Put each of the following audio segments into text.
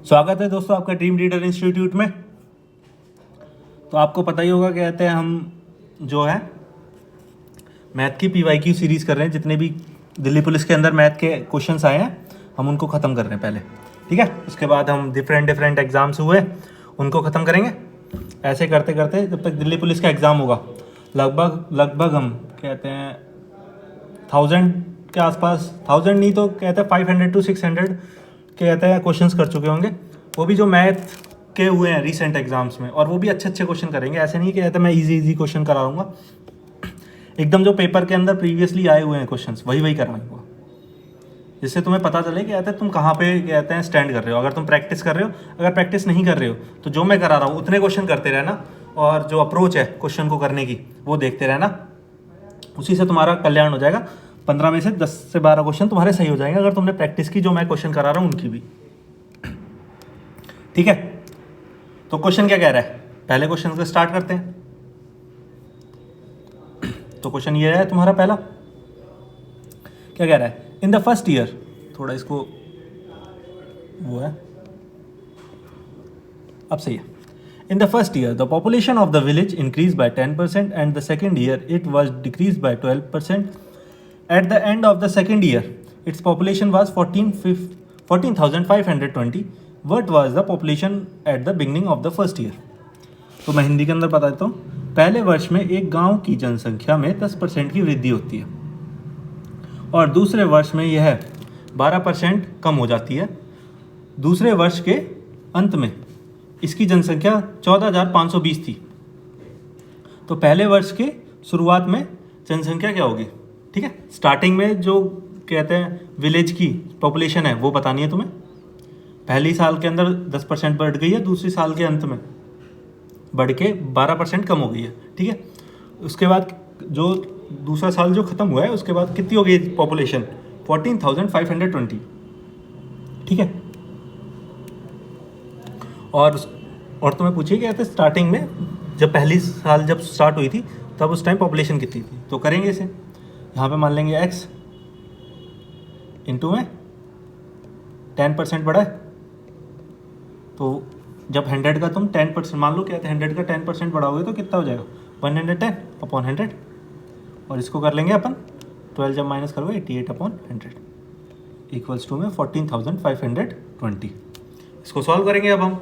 स्वागत है दोस्तों आपका ड्रीम रीडर इंस्टीट्यूट में। तो आपको पता ही होगा, कहते हैं हम जो है मैथ की पीवाईक्यू सीरीज़ कर रहे हैं। जितने भी दिल्ली पुलिस के अंदर मैथ के क्वेश्चंस आए हैं हम उनको ख़त्म कर रहे हैं पहले, ठीक है। उसके बाद हम डिफरेंट एग्ज़ाम्स हुए उनको ख़त्म करेंगे। ऐसे करते करते जब तक दिल्ली पुलिस का एग्ज़ाम होगा लगभग हम कहते हैं 1000 के आसपास, 1000 नहीं तो कहते हैं 500 to 600 कहते हैं क्वेश्चंस कर चुके होंगे। वो भी जो मैथ के हुए हैं रिसेंट एग्जाम्स में, और वो भी अच्छे क्वेश्चन करेंगे। ऐसे नहीं कि कहते मैं इजी क्वेश्चन कराऊंगा, एकदम जो पेपर के अंदर प्रीवियसली आए हुए हैं क्वेश्चंस वही कराऊंगा, जिससे तुम्हें पता चले कि कहते हैं तुम कहाँ पे कहते हैं स्टैंड कर रहे हो। अगर तुम प्रैक्टिस कर रहे हो, अगर प्रैक्टिस नहीं कर रहे हो तो जो मैं करा रहा हूँ उतने क्वेश्चन करते रहना, और जो अप्रोच है क्वेश्चन को करने की वो देखते रहना। उसी से तुम्हारा कल्याण हो जाएगा। 15 में से 10 से 12 क्वेश्चन तुम्हारे सही हो जाएंगे अगर तुमने प्रैक्टिस की, जो मैं क्वेश्चन करा रहा हूँ उनकी भी, ठीक है। तो क्वेश्चन क्या कह रहा है, पहले क्वेश्चन से स्टार्ट करते हैं। तो क्वेश्चन ये है तुम्हारा पहला, क्या कह रहा है, इन द फर्स्ट ईयर, थोड़ा इसको वो है, अब सही है। In the first year, the population of the village increased by 10%, and the second year it was decreased by 12%. At the end of the second year, its population was 14,520. What was the population at the beginning of the first year? तो मैं हिंदी के अंदर बता देता हूँ। पहले वर्ष में एक गांव की जनसंख्या में 10% की वृद्धि होती है, और दूसरे वर्ष में यह 12% कम हो जाती है। दूसरे वर्ष के अंत में इसकी जनसंख्या 14,520 थी। तो पहले वर्ष के शुरुआत में जनसंख्या क्या होगी, ठीक है। स्टार्टिंग में जो कहते हैं विलेज की पॉपुलेशन है वो बतानी है तुम्हें। पहली साल के अंदर 10% बढ़ गई है, दूसरी साल के अंत में बढ़ के 12% कम हो गई है, ठीक है। उसके बाद जो दूसरा साल जो ख़त्म हुआ है उसके बाद कितनी हो गई पॉपुलेशन, 14,520, ठीक है। और तुम्हें पूछिए क्या कहते स्टार्टिंग में जब पहली साल जब स्टार्ट हुई थी तब उस टाइम पॉपुलेशन कितनी थी। तो करेंगे इसे, यहाँ पे मान लेंगे x इंटू में 10% बढ़ा है। तो जब 100 का तुम 10% मान लो, कहते हैं 100 का 10% बढ़ाओगे तो कितना हो जाएगा, 110 अपॉन 100। और इसको कर लेंगे अपन 12 जब माइनस करोगे 88/100 इक्वल्स टू में 14,520। इसको सॉल्व करेंगे अब हम।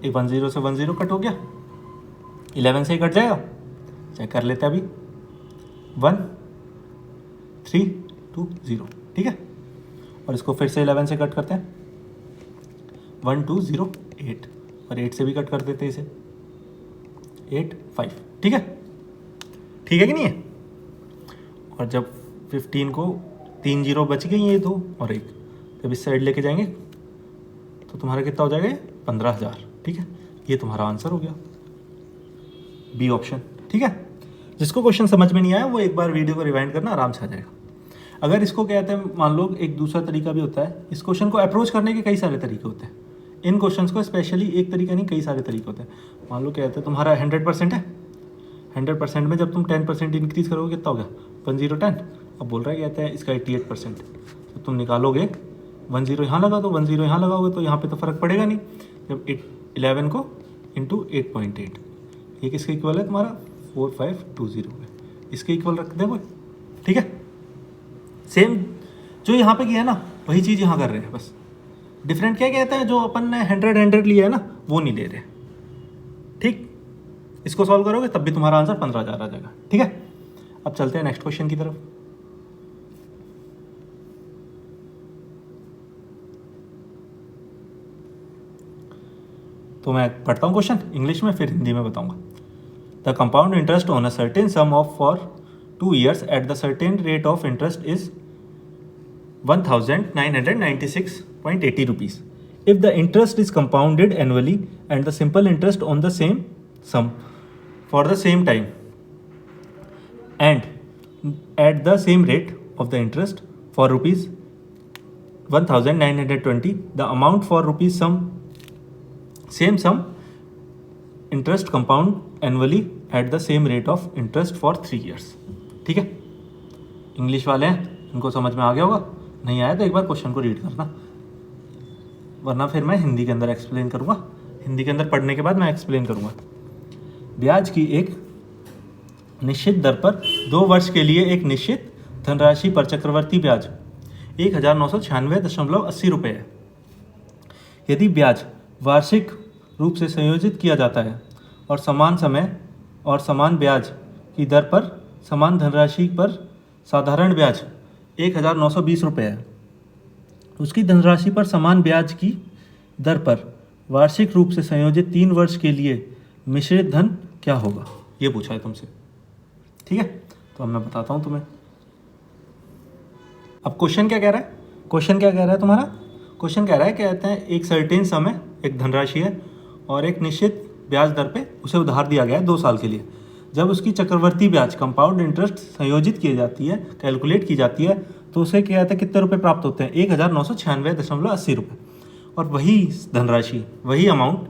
10 से 10 कट हो गया, 11 से ही कट जाएगा, चेक कर लेते हैं अभी। 1320, ठीक है। और इसको फिर से 11 से कट करते हैं, 1208, और 8 से भी कट कर देते हैं इसे, 85, ठीक है। ठीक है कि नहीं है। और जब 15 को 3 0 बच गई, ये 2 और 1, जब इस साइड लेके जाएंगे तो तुम्हारा कितना हो जाएगा, 15,000, ठीक है। ये तुम्हारा आंसर हो गया, बी ऑप्शन, ठीक है। जिसको क्वेश्चन समझ में नहीं आया वो एक बार वीडियो को रिवाइंड करना, आराम से आ जाएगा। अगर इसको कहते हैं, मान लो एक दूसरा तरीका भी होता है, इस क्वेश्चन को अप्रोच करने के कई सारे तरीके होते हैं। इन क्वेश्चंस को स्पेशली एक तरीका नहीं, कई सारे तरीके होते हैं। मान लो कहते हैं तुम्हारा 100% है, 100% में जब तुम 10% इंक्रीज करोगे कितना हो गया, 1010। अब बोल रहा है कहते हैं इसका 88%, तो तुम निकालोगे 10 यहाँ लगा दो, 10 यहाँ लगाओगे तो यहाँ पे तो फ़र्क पड़ेगा नहीं। जब 11 को इंटू 8.8, ये किसके इक्वल है तुम्हारा, 4520 है, इसके इक्वल रख दे कोई, ठीक है। सेम जो यहाँ पे किया है ना वही चीज़ यहाँ कर रहे हैं, बस डिफरेंट क्या कहते हैं, जो अपन ने 100 लिया है ना वो नहीं ले रहे, ठीक। इसको सॉल्व करोगे तब भी तुम्हारा आंसर 15,000 आ जाएगा, ठीक है। अब चलते हैं नेक्स्ट क्वेश्चन की तरफ। तो मैं पढ़ता हूँ क्वेश्चन इंग्लिश में, फिर हिंदी में बताऊंगा। The compound interest on a certain some of for 2 years at the certain rate of interest is 1,996.80 rupees. If the interest is compounded annually and the simple interest on the same sum for the same time and at the same rate of the interest for rupees 1,920, the amount for rupees same sum interest compound annually at the same rate of interest for 3 years, ठीक है। English वाले हैं, इनको समझ में आ गया होगा, नहीं आया तो एक बार क्वेश्चन को रीड करना। वरना फिर मैं हिंदी के अंदर एक्सप्लेन करूँगा, हिंदी के अंदर पढ़ने के बाद मैं एक्सप्लेन करूँगा। ब्याज की एक निश्चित दर पर 2 वर्ष के लिए एक निश्चित धनराशि पर चक्रवर्ती ब्याज 1996.80 रुपये है। यदि ब्याज वार्षिक रूप से संयोजित किया जाता है और समान समय और समान ब्याज की दर पर समान धनराशि पर साधारण ब्याज 1920 रुपये है, उसकी धनराशि पर समान ब्याज की दर पर वार्षिक रूप से संयोजित 3 वर्ष के लिए मिश्रित धन क्या होगा, ये पूछा है तुमसे। ठीक है, तो अब मैं बताता हूँ तुम्हें। अब क्वेश्चन क्या कह रहा है, क्वेश्चन क्या कह रहा है तुम्हारा, क्वेश्चन कह रहा है, कहते हैं एक सर्टेन समय एक धनराशि है और एक निश्चित ब्याज दर पे उसे उधार दिया गया है 2 साल के लिए। जब उसकी चक्रवर्ती ब्याज कंपाउंड इंटरेस्ट संयोजित की जाती है, कैलकुलेट की जाती है, तो उसे क्या कहते हैं, कितने रुपए प्राप्त होते हैं, 1996.80 रुपये। और वही धनराशि, वही अमाउंट,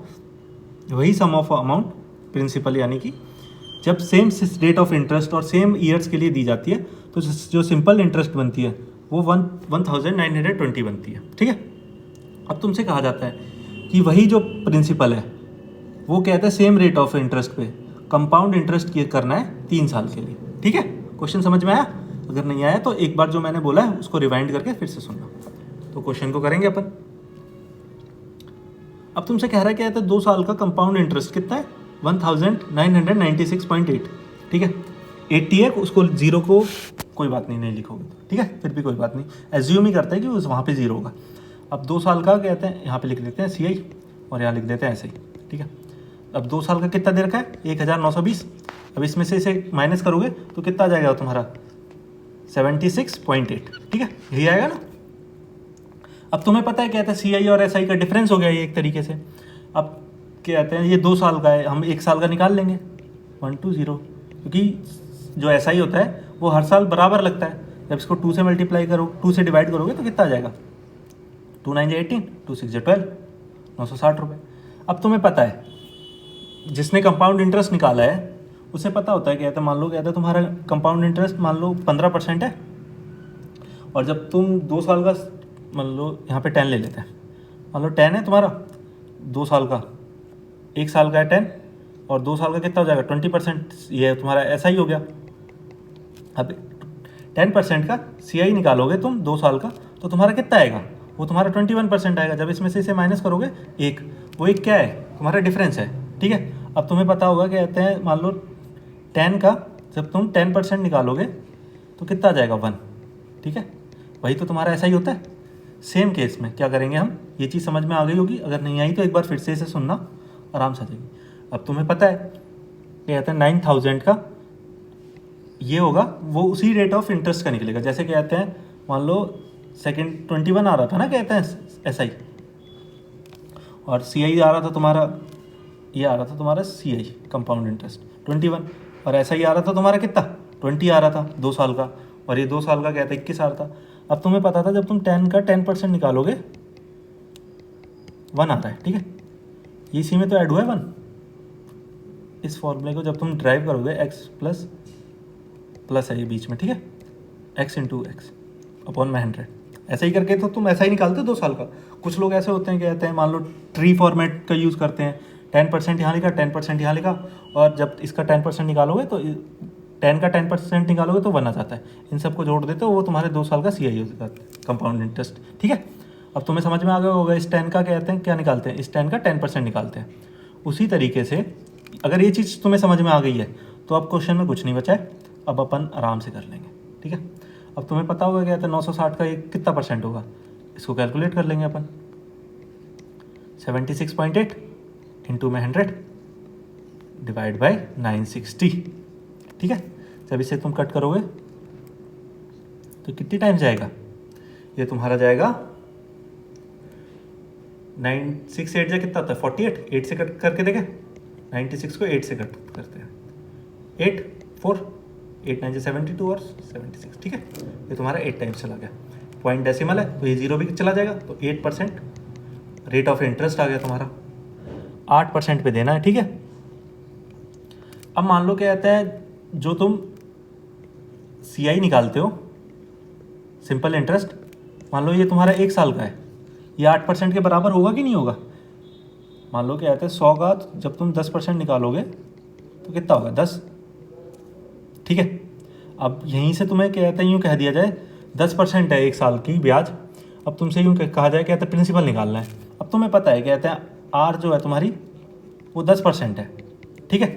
वही सम ऑफ अमाउंट प्रिंसिपल, यानी कि जब सेम रेट ऑफ इंटरेस्ट और सेम ईयर्स के लिए दी जाती है, तो जो सिंपल इंटरेस्ट बनती है वो 1920 बनती है। ठीक है, अब तुमसे कहा जाता है कि वही जो प्रिंसिपल है वो कहता है सेम रेट ऑफ इंटरेस्ट पे कंपाउंड इंटरेस्ट करना है 3 साल के लिए। ठीक है, क्वेश्चन समझ में आया? अगर नहीं आया तो एक बार जो मैंने बोला है उसको रिवाइंड करके फिर से सुनना। तो क्वेश्चन को करेंगे अपन। अब तुमसे कह रहा है क्या है, 2 साल का कंपाउंड इंटरेस्ट कितना है, 1996.8। ठीक है, 80 है, उसको 0 को कोई बात नहीं लिखोगे तो ठीक है, फिर भी कोई बात नहीं, एज्यूम ही करते हैं कि उस वहाँ पे 0 होगा। अब 2 साल का कहते हैं, यहाँ पे लिख देते हैं CI और यहाँ लिख देते हैं ऐसे ही। ठीक है, अब 2 साल का कितना दे रखा है, 1920। अब इसमें से इसे माइनस करोगे तो कितना आ जाएगा तुम्हारा, 76.8। ठीक है, यही आएगा ना। अब तुम्हें पता है कहते हैं CI और SI का डिफरेंस हो गया ये एक तरीके से। अब कहते हैं ये 2 साल का है, हम 1 साल का निकाल लेंगे 120, क्योंकि जो SI होता है वो हर साल बराबर लगता है। जब इसको 2 से मल्टीप्लाई करो, 2 से डिवाइड करोगे तो कितना आ जाएगा, 2 9 18, 2 6 12, 960 रुपये। अब तुम्हें पता है जिसने कंपाउंड इंटरेस्ट निकाला है उसे पता होता है, कहते हैं मान लो कहते हैं तुम्हारा कंपाउंड इंटरेस्ट मान लो 15% है, और जब तुम 2 साल का मान लो यहाँ पे 10 ले लेते हैं, मान लो 10 है तुम्हारा 2 साल का, 1 साल का है 10 और 2 साल का कितना हो जाएगा 20%, ये तुम्हारा ऐसा ही हो गया। अब 10% का CI निकालोगे तुम 2 साल का तो तुम्हारा कितना आएगा, वो तुम्हारा 21% आएगा। जब इसमें से इसे माइनस करोगे एक, वो एक क्या है, तुम्हारा डिफरेंस है। ठीक है, अब तुम्हें पता होगा कहते हैं मान लो 10 का जब तुम 10% निकालोगे तो कितना आ जाएगा 1। ठीक है, वही तो तुम्हारा ऐसा ही होता है। सेम केस में क्या करेंगे हम, ये चीज़ समझ में आ गई होगी, अगर नहीं आई तो एक बार फिर से इसे सुनना, आराम से आ जाएगी। अब तुम्हें पता है कहते हैं 9000 का ये होगा, वो उसी रेट ऑफ इंटरेस्ट का निकलेगा। जैसे कहते हैं मान लो सेकंड 21 आ रहा था ना कहते हैं SI, और CI आ रहा था तुम्हारा, ये आ रहा था तुम्हारा CI कंपाउंड इंटरेस्ट 21, और SI आ रहा था तुम्हारा कितना 20 आ रहा था 2 साल का, और ये 2 साल का कहता है 21 आ रहा था। अब तुम्हें पता था जब तुम 10 का 10% निकालोगे 1 आता है। ठीक है, ये इसी में तो ऐड हुआ है 1। इस फॉर्मूले को जब तुम ड्राइव करोगे x प्लस है ये बीच में, ठीक है, x इंटू एक्स अपॉन में 100, ऐसा ही करके तो तुम ऐसा ही निकालते हो 2 साल का। कुछ लोग ऐसे होते हैं कहते हैं मान लो ट्री फॉर्मेट का यूज़ करते हैं, 10% यहाँ लिखा 10% यहाँ लिखा, और जब इसका 10% निकालोगे तो 10 का 10% निकालोगे तो 1 आ जाता है। इन सबको जोड़ देते हो वो तुम्हारे 2 साल का CI हो जाता है, कंपाउंड इंटरेस्ट। ठीक है, अब तुम्हें समझ में आ गया होगा इस 10 का कहते हैं क्या निकालते हैं, इस 10 का 10% निकालते हैं। उसी तरीके से अगर ये चीज़ तुम्हें समझ में आ गई है तो अब क्वेश्चन में कुछ नहीं बचा है, अब अपन आराम से कर लेंगे। ठीक है, अब तुम्हें पता होगा क्या कहते हैं 960 का एक कितना % होगा, इसको कैलकुलेट कर लेंगे अपन। 76.8 इंटू में 100 डिवाइड बाई 960। ठीक है, जब इसे तुम कट करोगे तो कितनी टाइम जाएगा, ये तुम्हारा जाएगा 968 जा कितना होता है 48, 8 से कट करके देखें, 96 को 8 से कट करते हैं, 8 4 8 9 72 और 76। ठीक है, ये तुम्हारा 8 टाइम्स चला गया। पॉइंट डेसिमल है तो ये 0 भी चला जाएगा, तो 8% रेट ऑफ इंटरेस्ट आ गया तुम्हारा, 8% पे देना है। ठीक है, अब मान लो क्या कहता है जो तुम CI निकालते हो सिंपल इंटरेस्ट, मान लो ये तुम्हारा 1 साल का है, ये 8% के बराबर होगा कि नहीं होगा? मान लो क्या कहते हैं 100 का जब तुम 10% निकालोगे तो कितना होगा? 10। ठीक है, अब यहीं से तुम्हें क्या कहते हैं यूँ कह दिया जाए 10% है 1 साल की ब्याज। अब तुमसे यूँ कहा जाए क्या कहते हैं प्रिंसिपल निकालना है। अब तुम्हें पता है क्या कहते हैं आर जो है तुम्हारी वो 10% है। ठीक है,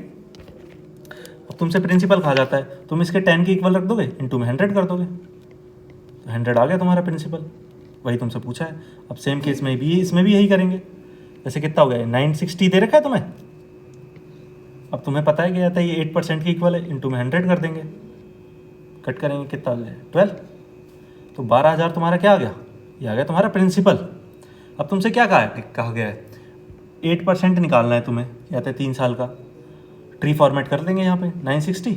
अब तुमसे प्रिंसिपल कहा जाता है, तुम इसके 10 के इक्वल रख दोगे, इंटू में 100 कर दोगे, तो 100 आ गया तुम्हारा प्रिंसिपल। वही तुमसे पूछा है। अब सेम केस में भी इसमें भी यही करेंगे। जैसे कितना हो गया 960 दे रखा है तुम्हें। अब तुम्हें पता है क्या कहता है ये 8% के इक्वल है, इंटू में 100 कर देंगे, कट करेंगे, कितना आ गया 12। तो 12,000 तुम्हारा क्या आ गया? ये आ गया तुम्हारा प्रिंसिपल। अब तुमसे क्या कहा गया है 8% निकालना है तुम्हें, कहते हैं 3 साल का। ट्री फॉर्मेट कर देंगे यहाँ पे 960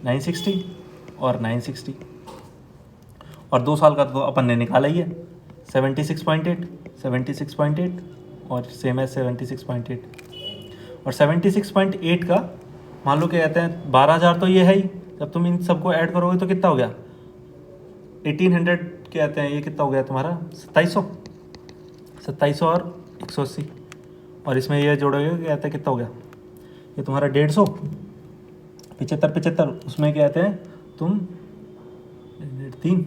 960 और 960, और 2 साल का तो अपन ने निकाला ही है 76.8 76.8 और सेम है 76.8। और 76.8 का मान लो क्या कहते हैं 12,000 तो ये है ही, जब तुम इन सबको ऐड करोगे तो कितना हो गया 1800 कहते हैं, ये कितना हो गया तुम्हारा 2700 और 180, और इसमें ये जोड़ोगे क्या कहते हैं कितना हो गया ये तुम्हारा 150, 75 उसमें क्या कहते हैं तुम 3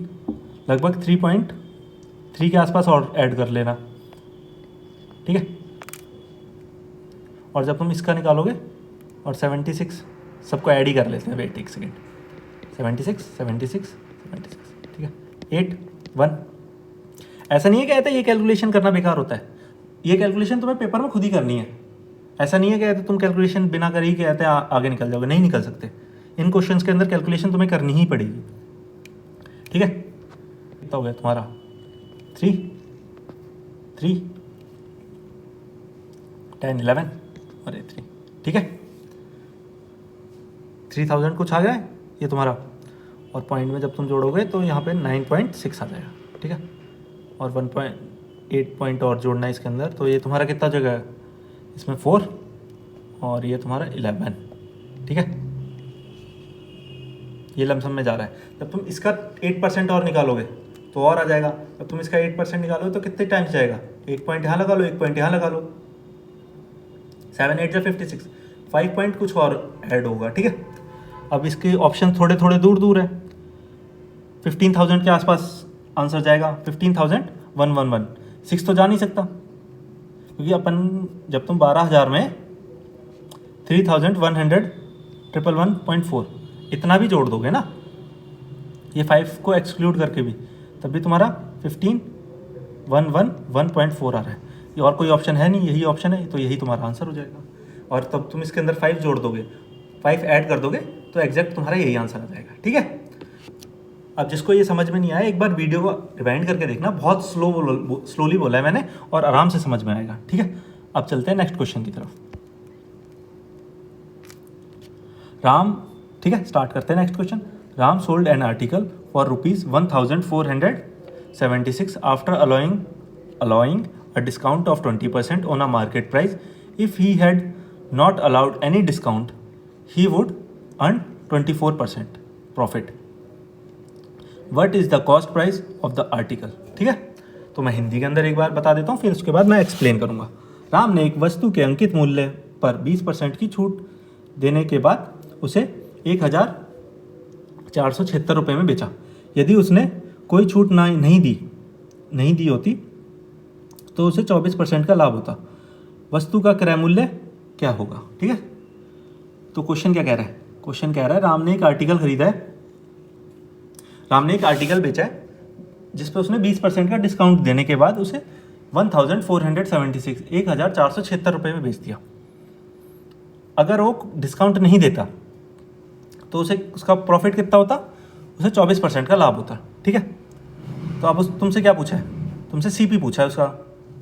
लगभग 3.3 के आसपास और ऐड कर लेना। ठीक है, और जब तुम इसका निकालोगे और 76 सबको ऐड ही कर लेते हैं, वेट एक सेकेंड, 76 ठीक है 8 1। ऐसा नहीं है कहते ये कैलकुलेशन करना बेकार होता है, ये कैलकुलेशन तुम्हें पेपर में खुद ही करनी है। ऐसा नहीं है कहते तुम कैलकुलेशन बिना कर ही कहते आगे निकल जाओगे, नहीं निकल सकते। इन क्वेश्चंस के अंदर कैलकुलेशन तुम्हें करनी ही पड़ेगी। ठीक है, कितना हो गया तुम्हारा 3 10 11 और 3। ठीक है, 3000 कुछ आ गया है ये तुम्हारा, और पॉइंट में जब तुम जोड़ोगे तो यहाँ पे 9.6 आ जाएगा। ठीक है, और 1.8 पॉइंट और जोड़ना है इसके अंदर, तो ये तुम्हारा कितना जगह है इसमें 4 और ये तुम्हारा 11। ठीक है, ये लमसम में जा रहा है। जब तुम इसका 8% और निकालोगे तो और आ जाएगा। जब तुम इसका 8% निकालोगे तो कितने टाइम्स जाएगा, 1 पॉइंट यहाँ लगा लो, 1 पॉइंट यहाँ लगा लो, 7 8 56, 5 पॉइंट कुछ और ऐड होगा। ठीक है, अब इसके ऑप्शन थोड़े थोड़े दूर है। 15,000 के आसपास आंसर जाएगा, 15,111 6 तो जा नहीं सकता, क्योंकि अपन जब तुम 12,000 में 3,100 इतना भी जोड़ दोगे ना, ये 5 को एक्सक्लूड करके भी, तब भी तुम्हारा 15,111.4 आ रहा है। ये और कोई ऑप्शन है नहीं, यही ऑप्शन है, तो यही तुम्हारा आंसर हो जाएगा। और तब तुम इसके अंदर 5 जोड़ दोगे, 5 ऐड कर दोगे तो एग्जैक्ट तुम्हारा यही आंसर आ जाएगा। ठीक है, अब जिसको ये समझ में नहीं आया एक बार वीडियो को रिवाइंड करके देखना, बहुत स्लोली बोला है मैंने और आराम से समझ में आएगा। ठीक है, अब चलते हैं नेक्स्ट क्वेश्चन की तरफ। राम, ठीक है स्टार्ट करते हैं next question. Ram sold an article for ₹1,476 after allowing a discount of 20% on a market price. If he had not allowed any discount, he would earn 24% profit. What is the cost price of the article? ठीक है, तो मैं हिंदी के अंदर एक बार बता देता हूँ, फिर उसके बाद मैं एक्सप्लेन करूँगा। राम ने एक वस्तु के अंकित मूल्य पर 20% की छूट देने के बाद उसे 1,476 रुपये में बेचा। यदि उसने कोई छूट नहीं दी होती तो उसे 24% का लाभ होता। वस्तु का क्रय मूल्य क्या होगा? ठीक है, तो क्वेश्चन क्या कह रहा है? क्वेश्चन कह रहा है राम ने एक आर्टिकल खरीदा है, राम ने एक आर्टिकल बेचा है जिस पे उसने 20% का डिस्काउंट देने के बाद उसे 1,476 रुपये में बेच दिया। अगर वो डिस्काउंट नहीं देता तो उसे उसका प्रॉफिट कितना होता? उसे 24% का लाभ होता। ठीक है, तो अब तुमसे क्या पूछा है? तुमसे सीपी पूछा है, उसका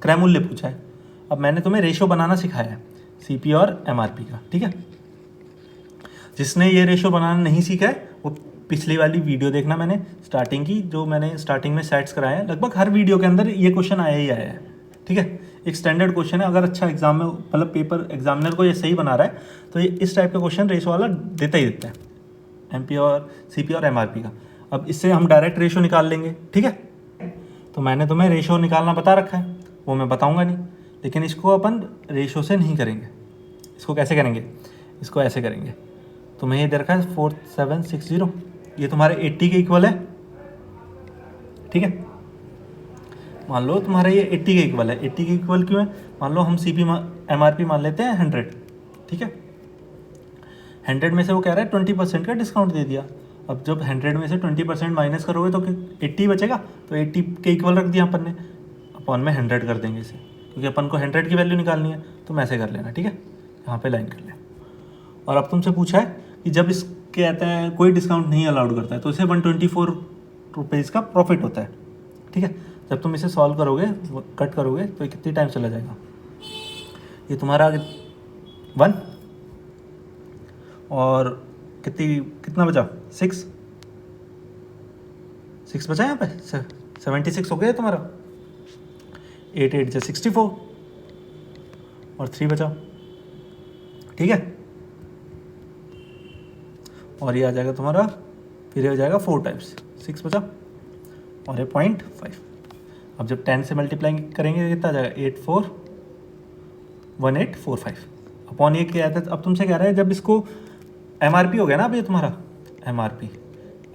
क्रय मूल्य पूछा है। अब मैंने तुम्हें रेशो बनाना सिखाया है सीपी और एमआरपी का। ठीक है, जिसने ये रेशो बनाना नहीं सीखा है वो पिछली वाली वीडियो देखना, मैंने स्टार्टिंग की, जो मैंने स्टार्टिंग में सेट्स कराए हैं। लगभग हर वीडियो के अंदर ये क्वेश्चन आया ही आया है। ठीक है, एक स्टैंडर्ड क्वेश्चन है। अगर अच्छा एग्जाम में मतलब पेपर एग्जामिनर को ये सही बना रहा है तो ये इस टाइप का क्वेश्चन रेशो वाला देता ही देता है, एमपी और सीपी और एमआरपी का। अब इससे हम डायरेक्ट रेशो निकाल लेंगे। ठीक है, तो मैंने तुम्हें रेशो निकालना बता रखा है, वो मैं बताऊंगा नहीं, लेकिन इसको अपन रेशो से नहीं करेंगे। इसको कैसे करेंगे, इसको ऐसे करेंगे। तुम्हें ये दे रखा है 4760, ये तुम्हारे 80 के इक्वल है, ठीक है। मान लो तुम्हारा ये 80 के इक्वल है। 80 के इक्वल क्यों है, मान लो हम MRP मान लेते हैं 100, ठीक है। 100 में से वो कह रहा है 20% का डिस्काउंट दे दिया। अब जब 100 में से 20% माइनस करोगे तो 80 बचेगा, तो 80 के इक्वल रख दिया अपन ने, अपन में 100 कर देंगे इसे, क्योंकि अपन को 100 की वैल्यू निकालनी है। तुम ऐसे कर लेना, ठीक है, यहाँ पे लाइन कर लेना। और अब तुमसे पूछा है कि जब इस कहते हैं कोई डिस्काउंट नहीं अलाउड करता है तो इसे 124 रुपीज़ का प्रॉफिट होता है, ठीक है। जब तुम इसे सॉल्व करोगे, कट करोगे, तो ये कितनी टाइम चला जाएगा, ये तुम्हारा 1 और कितना बचा, 6 बचा यहाँ पे, 76 हो गया तुम्हारा। 8 8 से 64 और 3 बचा, ठीक है। और ये आ जाएगा तुम्हारा, फिर ये हो जाएगा 4 टाइम्स 6 बचा और ये 0.5। अब जब 10 से मल्टीप्लाई करेंगे कितना आ जाएगा, 841845 अपॉन ये क्या आता है। अब तुमसे कह रहा है जब इसको MRP हो गया ना, अब ये तुम्हारा MRP,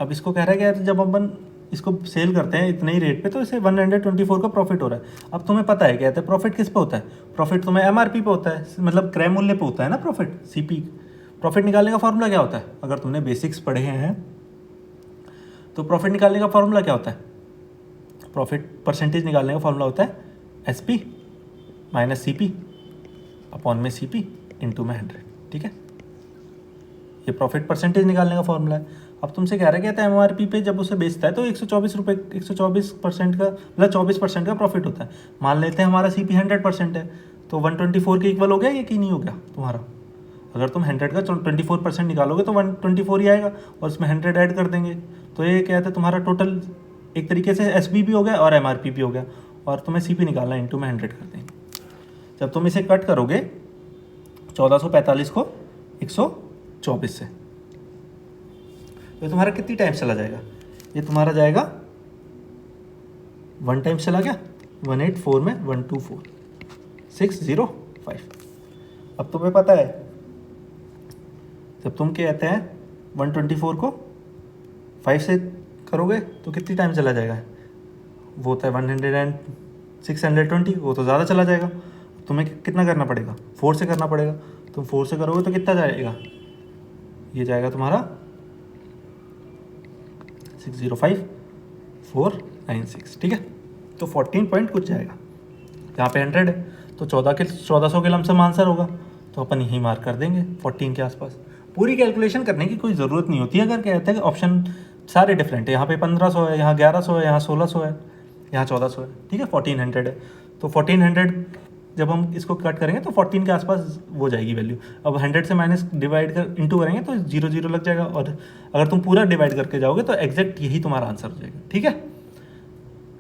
अब इसको कह रहा है कि यार जब अपन इसको सेल करते हैं इतने ही रेट पे तो इसे 124 का प्रॉफिट हो रहा है। अब तुम्हें पता है क्या है प्रॉफिट किस पे होता है, प्रॉफिट तुम्हें MRP पे होता है, मतलब क्रय मूल्य पे होता है ना प्रॉफिट, CP। प्रॉफिट निकालने का फॉर्मूला क्या होता है, अगर तुमने बेसिक्स पढ़े हैं तो प्रॉफिट निकालने का फॉर्मूला क्या होता है, प्रॉफिट परसेंटेज निकालने का फॉर्मूला होता है SP माइनस CP अपॉन में CP इंटू में 100, ठीक है। ये प्रॉफिट परसेंटेज निकालने का फॉर्मूला है। अब तुमसे कह रहा है क्या MRP पे जब उसे बेचता है तो 124% का, मतलब 24% का प्रॉफिट होता है। मान लेते हैं हमारा CP 100% है, तो 124 के इक्वल हो गया ये कि नहीं हो गया तुम्हारा। अगर तुम 100 का 24% निकालोगे तो 124 ही आएगा, और उसमें 100 ऐड कर देंगे, तो ये क्या है तुम्हारा टोटल एक तरीके से SB भी हो गया और MRP भी हो गया, और तुम्हें CP निकालना इंटू में 100 कर देंगे। जब तुम इसे कट करोगे 1445 को 124 से, तो तुम्हारा कितनी टाइम चला जाएगा, ये तुम्हारा जाएगा 1 टाइम चला गया, 184 में 124605। अब तुम्हें पता है जब तुम कहते हैं 124 को 5 से करोगे तो कितनी टाइम चला जाएगा, वो होता है 620, वो तो ज़्यादा चला जाएगा। तुम्हें कितना करना पड़ेगा, 4 से करना पड़ेगा। तुम 4 से करोगे तो कितना जाएगा, ये जाएगा तुम्हारा 605496, ठीक है। तो 14 पॉइंट कुछ जाएगा, यहाँ पे 100 है तो 1400 के लमसम आंसर होगा, तो अपन यही मार्क कर देंगे 14 के आसपास। पूरी कैलकुलेशन करने की कोई ज़रूरत नहीं होती है। अगर कहते हैं कि ऑप्शन सारे डिफरेंट है, यहाँ पे 1500 है, यहाँ 1100 है, यहाँ 1600 है, यहाँ 1400 है, ठीक है, 1400 है, तो 1400 जब हम इसको कट करेंगे तो 14 के आसपास वो जाएगी वैल्यू। अब 100 से माइनस डिवाइड कर इंटू करेंगे तो 0 0 लग जाएगा, और अगर तुम पूरा डिवाइड करके जाओगे तो एग्जैक्ट यही तुम्हारा आंसर हो जाएगा, ठीक है।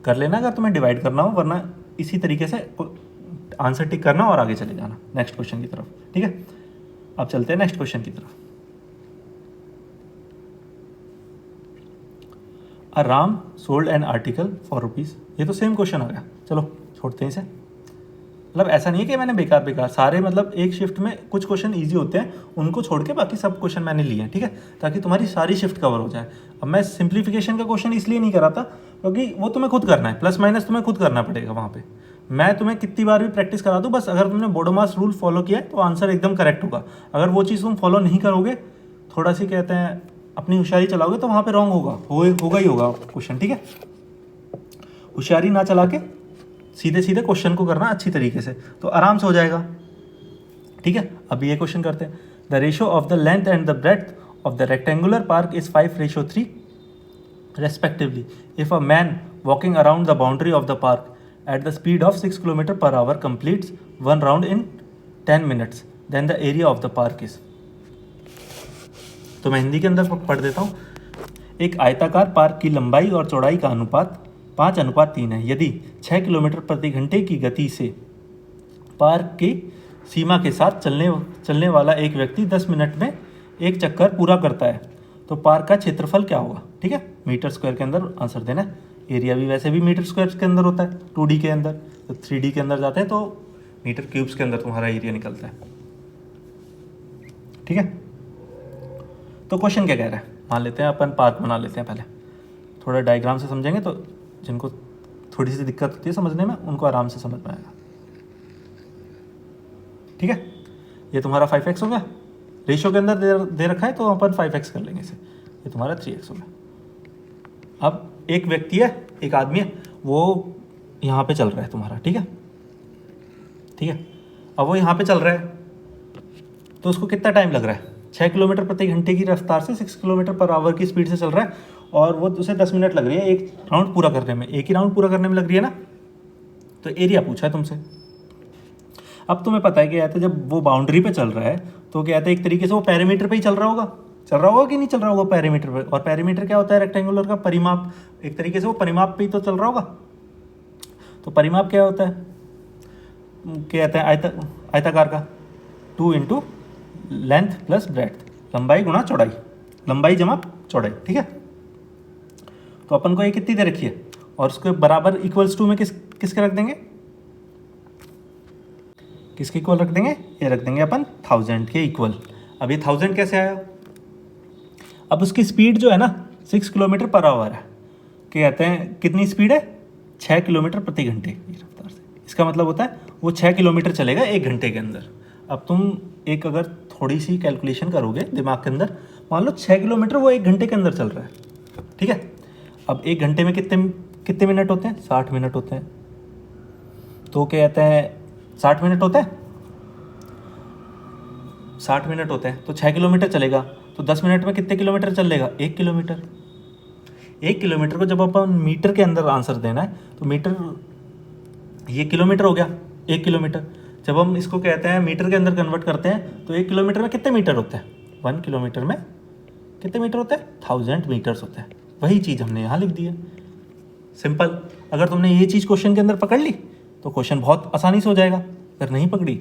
कर लेना अगर तुम्हें डिवाइड करना हो, वरना इसी तरीके से आंसर टिक करना और आगे चले जाना नेक्स्ट क्वेश्चन की तरफ, ठीक है। अब चलते हैं नेक्स्ट क्वेश्चन की तरफ। A Ram sold an article for rupees, ये तो सेम क्वेश्चन हो गया, चलो छोड़ते हैं इसे। मतलब ऐसा नहीं है कि मैंने बेकार सारे, मतलब एक शिफ्ट में कुछ क्वेश्चन इजी होते हैं, उनको छोड़ के बाकी सब क्वेश्चन मैंने लिए हैं, ठीक है, ताकि तुम्हारी सारी शिफ्ट कवर हो जाए। अब मैं सिंप्लीफिकेशन का क्वेश्चन इसलिए नहीं करा था क्योंकि वो तुम्हें खुद करना है, प्लस माइनस तुम्हें खुद करना पड़ेगा वहाँ पे। मैं तुम्हें कितनी बार भी प्रैक्टिस करा दूँ, बस अगर तुमने बोडोमास रूल फॉलो किया है तो आंसर एकदम करेक्ट होगा। अगर वो चीज़ तुम फॉलो नहीं करोगे, थोड़ा सी कहते हैं अपनी होशियारी चलाओगे, तो वहाँ पे रॉन्ग होगा ही होगा क्वेश्चन, ठीक है। होशियारी ना चला के सीधे सीधे क्वेश्चन को करना अच्छी तरीके से, तो आराम से हो जाएगा, ठीक है। अभी ये क्वेश्चन करते हैं। The ratio of the length and the breadth of the rectangular park is 5:3 respectively if a man walking around the boundary of the park at the speed of 6 km/h completes one round in 10 minutes, then the area of the park is। तो मैं हिंदी के अंदर पढ़ देता हूँ। एक आयताकार park की लंबाई और चौड़ाई का अनुपात 5:3 है। यदि 6 किलोमीटर प्रति घंटे की गति से पार्क की सीमा के साथ चलने वाला एक व्यक्ति 10 मिनट में एक चक्कर पूरा करता है, तो पार्क का क्षेत्रफल क्या होगा, ठीक है। मीटर स्क्वायर के अंदर आंसर देना है। एरिया भी वैसे भी मीटर स्क्वायर के अंदर होता है 2D के अंदर, तो 3D के अंदर जाते हैं तो मीटर क्यूब्स के अंदर तुम्हारा एरिया निकलता है। ठीक है, तो क्वेश्चन क्या कह रहा है, मान लेते हैं अपन पार्क बना लेते हैं, पहले थोड़ा डायग्राम से समझेंगे तो जिनको थोड़ी सी दिक्कत होती है समझने में उनको आराम से समझ में आएगा। ठीक है, ये तुम्हारा 5x हो गया, रेशियो के अंदर दे रखा है तो अपन 5x कर लेंगे इसे, ये तुम्हारा 3x हो गया। अब एक व्यक्ति है, एक आदमी है, वो यहाँ पे चल रहा है तुम्हारा, ठीक है, ठीक है, अब वो यहाँ पे चल रहा है तो उसको कितना टाइम लग रहा है, 6 किलोमीटर प्रति घंटे की रफ्तार से 6 किलोमीटर पर आवर की स्पीड से चल रहा है, और वो उसे 10 मिनट लग रही है एक राउंड पूरा करने में, एक ही राउंड पूरा करने में लग रही है ना। तो एरिया पूछा है तुमसे। अब तुम्हें पता है कि कहते जब वो बाउंड्री पे चल रहा है तो कहते हैं एक तरीके से वो पैरामीटर पे ही चल रहा होगा कि नहीं चल रहा होगा पैरामीटर पे, और पैरामीटर क्या होता है, रेक्टेंगुलर का परिमाप, एक तरीके से वो परिमाप पे ही तो चल रहा होगा। तो परिमाप क्या होता है, कहते हैं आयताकार का 2 इंटू लेंथ प्लस ब्रेड्थ, लंबाई गुणा चौड़ाई, लंबाई जमा चौड़ाई। ठीक है, तो अपन को ये कितनी दे रखी है और उसके बराबर इक्वल्स टू में किसके रख देंगे, किसके इक्वल रख देंगे, ये रख देंगे अपन 1000 के इक्वल। अब ये 1000 कैसे आया, अब उसकी स्पीड जो है ना 6 किलोमीटर पर आवर है, क्या कहते हैं कितनी स्पीड है, 6 किलोमीटर प्रति घंटे की रफ्तार से। इसका मतलब होता है वो 6 किलोमीटर चलेगा 1 घंटे के अंदर। अब तुम एक अगर थोड़ी सी कैलकुलेशन करोगे दिमाग के अंदर, मान लो 6 किलोमीटर वो 1 घंटे के अंदर चल रहा है, ठीक है। अब 1 घंटे में कितने मिनट होते हैं, 60 मिनट होते हैं। तो क्या कहते हैं 60 मिनट होते हैं, 60 मिनट होते हैं तो 6 किलोमीटर चलेगा, तो 10 मिनट में कितने किलोमीटर चल लेगा, 1 किलोमीटर। 1 किलोमीटर को जब अपन मीटर के अंदर आंसर देना है तो मीटर, ये किलोमीटर हो गया 1 किलोमीटर। जब हम इसको कहते हैं मीटर के अंदर कन्वर्ट करते हैं तो 1 किलोमीटर में कितने मीटर होते हैं, 1 किलोमीटर में कितने मीटर होते हैं, 1000 मीटर्स होते हैं। वही चीज़ हमने यहाँ लिख दी है, सिंपल। अगर तुमने ये चीज़ क्वेश्चन के अंदर पकड़ ली तो क्वेश्चन बहुत आसानी से हो जाएगा, अगर नहीं पकड़ी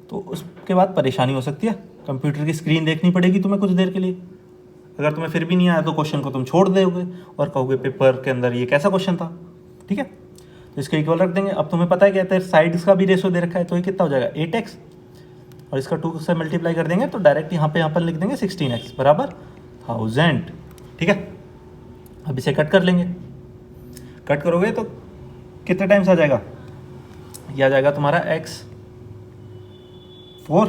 तो उसके बाद परेशानी हो सकती है, कंप्यूटर की स्क्रीन देखनी पड़ेगी तुम्हें कुछ देर के लिए। अगर तुम्हें फिर भी नहीं आया तो क्वेश्चन को तुम छोड़ दोगे और कहोगे पेपर के अंदर ये कैसा क्वेश्चन था। ठीक है, तो इसका इक्वल रख देंगे। अब तुम्हें पता है कहते हैं साइड्स का भी रेशो दे रखा है, तो ये कितना हो जाएगा 8x, और इसका 2 से मल्टीप्लाई कर देंगे तो डायरेक्ट यहाँ पर लिख देंगे 16x बराबर 1000। ठीक है, अब इसे कट कर लेंगे, कट करोगे तो कितने टाइम्स आ जाएगा, ये आ जाएगा तुम्हारा x 4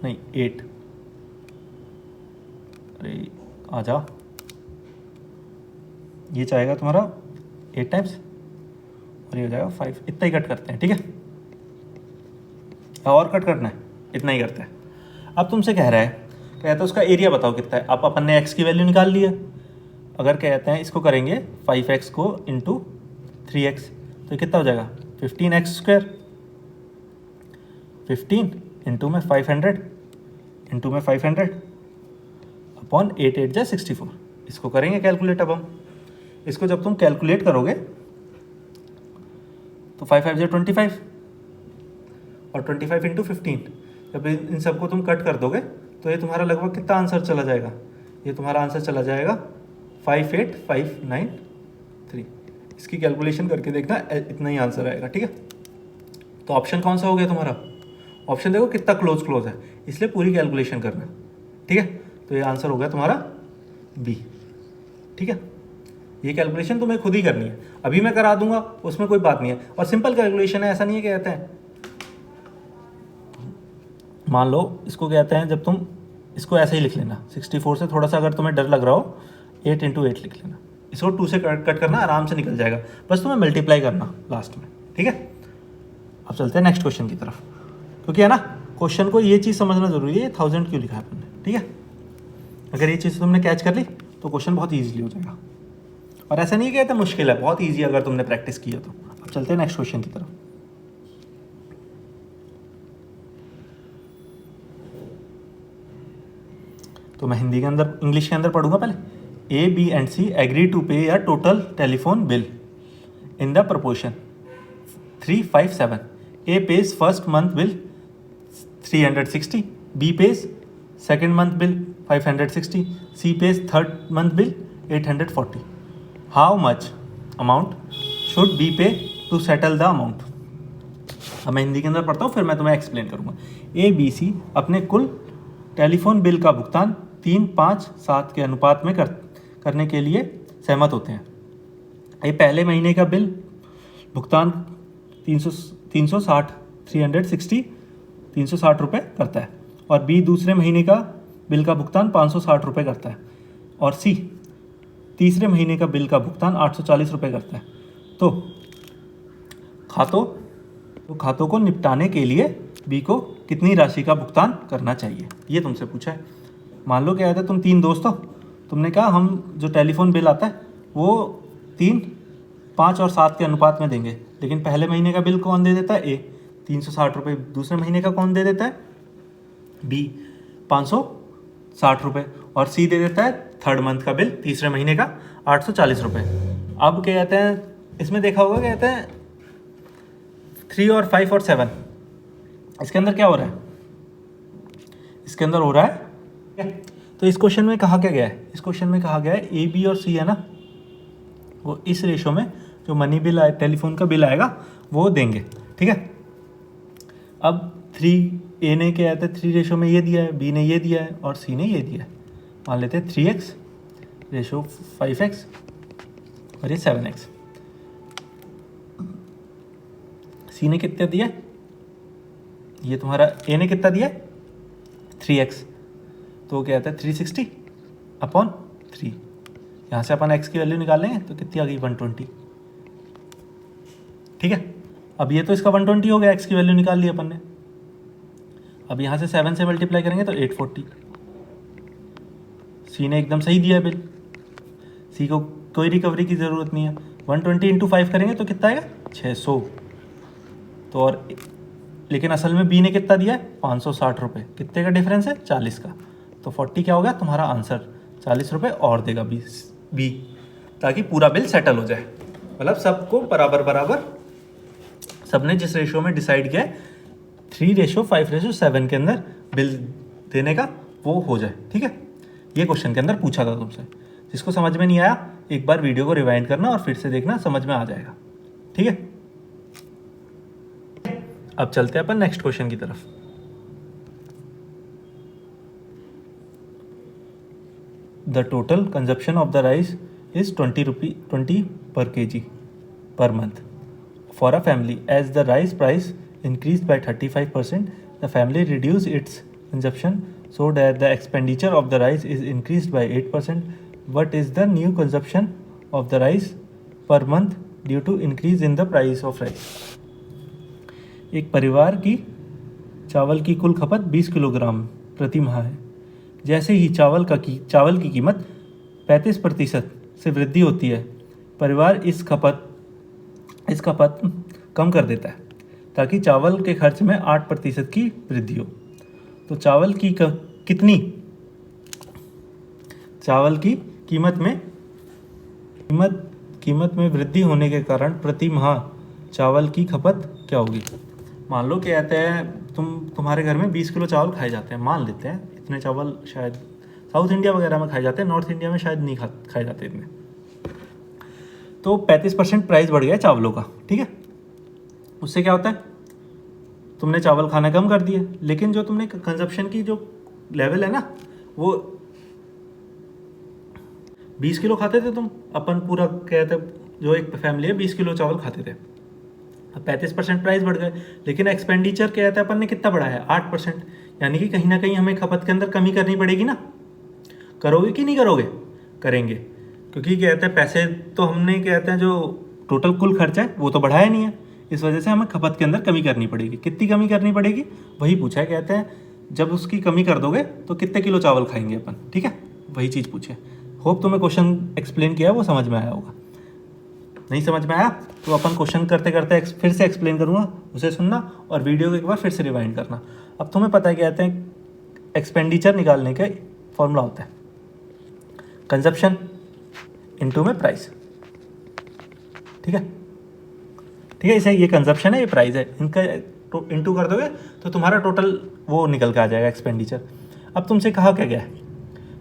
नहीं 8, अरे आ जाओ, ये चाहेगा तुम्हारा 8 टाइम्स और ये हो जाएगा 5। इतना ही कट करते हैं, ठीक है, और कट करना है, इतना ही करते हैं। अब तुमसे कह रहा है, कहता है उसका एरिया बताओ कितना है। अब अपन ने x की वैल्यू निकाल ली है, अगर कहते हैं इसको करेंगे 5x को इंटू 3x तो कितना हो जाएगा 15x स्क्वायर, 15 इंटू में 500 इंटू में 500 अपॉन 8 8 जा 64। इसको करेंगे कैलकुलेट। अब हम इसको जब तुम कैलकुलेट करोगे तो 5 5 जा 25 और 25 इंटू 15, जब इन सबको तुम कट कर दोगे तो ये तुम्हारा लगभग कितना आंसर चला जाएगा, ये तुम्हारा आंसर चला जाएगा 58593। इसकी कैलकुलेशन करके देखना, इतना ही आंसर आएगा। ठीक है, तो ऑप्शन कौन सा हो गया तुम्हारा, ऑप्शन देखो कितना क्लोज है, इसलिए पूरी कैलकुलेशन करना। ठीक है, तो ये आंसर हो गया तुम्हारा बी। ठीक है, ये कैलकुलेशन तुम्हें खुद ही करनी है, अभी मैं करा दूंगा उसमें कोई बात नहीं है, और सिंपल कैलकुलेशन है, ऐसा नहीं है कहते हैं। मान लो इसको कहते हैं, जब तुम इसको ऐसे ही लिख लेना 64 से थोड़ा सा अगर तुम्हें डर लग रहा हो 8 इंटू 8 लिख लेना, इसको 2 से कट करना, आराम से निकल जाएगा, बस तुम्हें मल्टीप्लाई करना लास्ट में। ठीक है, अब चलते हैं नेक्स्ट क्वेश्चन की तरफ, क्योंकि है ना क्वेश्चन को ये चीज़ समझना जरूरी है, 1000 क्यों लिखा है अपन ने। ठीक है, अगर ये चीज़ तुमने कैच कर ली तो क्वेश्चन बहुत ईजिली हो जाएगा, और ऐसा नहीं कहते मुश्किल है, बहुत ईजी अगर तुमने प्रैक्टिस किया तो। अब चलते हैं नेक्स्ट क्वेश्चन की तरफ। तो मैं हिंदी के अंदर, इंग्लिश के अंदर पढ़ूंगा पहले। A, B and C agree to pay a total telephone bill in the proportion 357. A pays first month bill 360, B pays second month bill 560, C pays third month bill 840. How much amount should be पे to settle the amount. अब मैं हिंदी के अंदर पढ़ता हूँ, फिर मैं तुम्हें एक्सप्लेन करूँगा। ABC अपने कुल टेलीफोन बिल का भुगतान 3-5-7 के अनुपात में करने के लिए सहमत होते हैं। ये पहले महीने का बिल भुगतान 360 रुपये करता है, और B दूसरे महीने का बिल का भुगतान 560 रुपये करता है, और C तीसरे महीने का बिल का भुगतान 840 रुपये करता है। तो खातों को निपटाने के लिए B को कितनी राशि का भुगतान करना चाहिए, ये तुमसे पूछा है। मान लो क्या है, तुम 3 दोस्त हो, तुमने कहा हम जो टेलीफोन बिल आता है वो 3, 5 और 7 के अनुपात में देंगे, लेकिन पहले महीने का बिल कौन दे देता है? A 360 रुपये। दूसरे महीने का कौन दे देता है? B 560 रुपये। और C दे देता है थर्ड मंथ का बिल, तीसरे महीने का 840 रुपये। अब क्या कहते हैं, इसमें देखा होगा, कहते हैं 3 और 5 और 7, इसके अंदर क्या हो रहा है? इसके अंदर हो रहा है, तो इस क्वेश्चन में कहा क्या गया है? इस क्वेश्चन में कहा गया है A, B और C है ना, वो इस रेशो में जो मनी बिल आए, टेलीफोन का बिल आएगा वो देंगे, ठीक है। अब 3A ने क्या आता है, 3 रेशो में ये दिया है, B ने ये दिया है और C ने ये दिया है। मान लेते हैं 3x रेशो 5x और ये 7x। C ने कितना दिया? ये तुम्हारा A ने कितना दिया? 3x। तो क्या आता है 360/3। यहाँ से अपन x की वैल्यू निकाल लेंगे तो कितनी आ गई? 120। ठीक है, अब ये तो इसका 120 हो गया, x की वैल्यू निकाल ली अपन ने। अब यहाँ से 7 से मल्टीप्लाई करेंगे तो 840। C ने एकदम सही दिया है बिल, C को कोई रिकवरी की ज़रूरत नहीं है। 120 × 5 करेंगे तो कितना आएगा? 600। तो और लेकिन असल में B ने कितना दिया है? 560 रुपये। कितने का डिफरेंस है? 40 का। तो 40 क्या होगा तुम्हारा आंसर? 40 रुपये और देगा B, ताकि पूरा बिल सेटल हो जाए। मतलब सबको बराबर बराबर, सबने जिस रेशो में डिसाइड किया है 3:5:7 के अंदर बिल देने का, वो हो जाए, ठीक है। ये क्वेश्चन के अंदर पूछा था तुमसे। जिसको समझ में नहीं आया एक बार वीडियो को रिवाइंड करना और फिर से देखना, समझ में आ जाएगा, ठीक है। अब चलते हैं अपन नेक्स्ट क्वेश्चन की तरफ। The total consumption of the rice is 20 per kg per month for a family. As the rice price increased by 35%, the family reduced its consumption so that the expenditure of the rice is increased by 8%. What is the new consumption of the rice per month due to increase in the price of rice? एक परिवार की चावल की कुल खपत 20 kilogram प्रति माह है। जैसे ही चावल की कीमत 35% से वृद्धि होती है, परिवार इस खपत कम कर देता है ताकि चावल के खर्च में 8% की वृद्धि हो। तो चावल की कीमत में वृद्धि होने के कारण प्रति माह चावल की खपत क्या होगी? मान लो क्या कहते हैं, तुम्हारे घर में 20 किलो चावल खाए जाते हैं, मान लेते हैं। इतने चावल शायद साउथ इंडिया वगैरह में खाए जाते हैं, नॉर्थ इंडिया में शायद नहीं खाए जाते इतने। तो 35% प्राइस बढ़ गया चावलों का, ठीक है। उससे क्या होता है, तुमने चावल खाना कम कर दिया, लेकिन जो तुमने कंजप्शन की जो लेवल है ना, वो 20 किलो खाते थे तुम, अपन पूरा कहते जो एक फैमिली है 20 किलो चावल खाते थे। अब 35% प्राइस बढ़ गए, लेकिन एक्सपेंडिचर क्या है अपन ने कितना बढ़ाया है? 8%। यानी कि कहीं ना कहीं हमें खपत के अंदर कमी करनी पड़ेगी ना। करोगे कि नहीं करोगे? करेंगे, क्योंकि कहते हैं पैसे तो हमने कहते हैं जो टोटल कुल खर्चा है वो तो बढ़ाया नहीं है, इस वजह से हमें खपत के अंदर कमी करनी पड़ेगी। कितनी कमी करनी पड़ेगी वही पूछा है। कहते हैं जब उसकी कमी कर दोगे तो कितने किलो चावल खाएंगे अपन, ठीक है, वही चीज़ पूछे। होप तुम्हें क्वेश्चन एक्सप्लेन किया वो समझ में आया होगा। नहीं समझ में आया तो अपन क्वेश्चन करते करते फिर से एक्सप्लेन करूँगा, उसे सुनना और वीडियो को एक बार फिर से रिवाइंड करना। अब तुम्हें पता है कहते हैं एक्सपेंडिचर निकालने का फॉर्मूला होता है कंजप्शन इनटू में प्राइस, ठीक है। इसे ये कंजप्शन है, ये प्राइस है, इनका इनटू कर दोगे तो तुम्हारा टोटल वो निकल के आ जाएगा एक्सपेंडिचर। अब तुमसे कहा क्या गया है,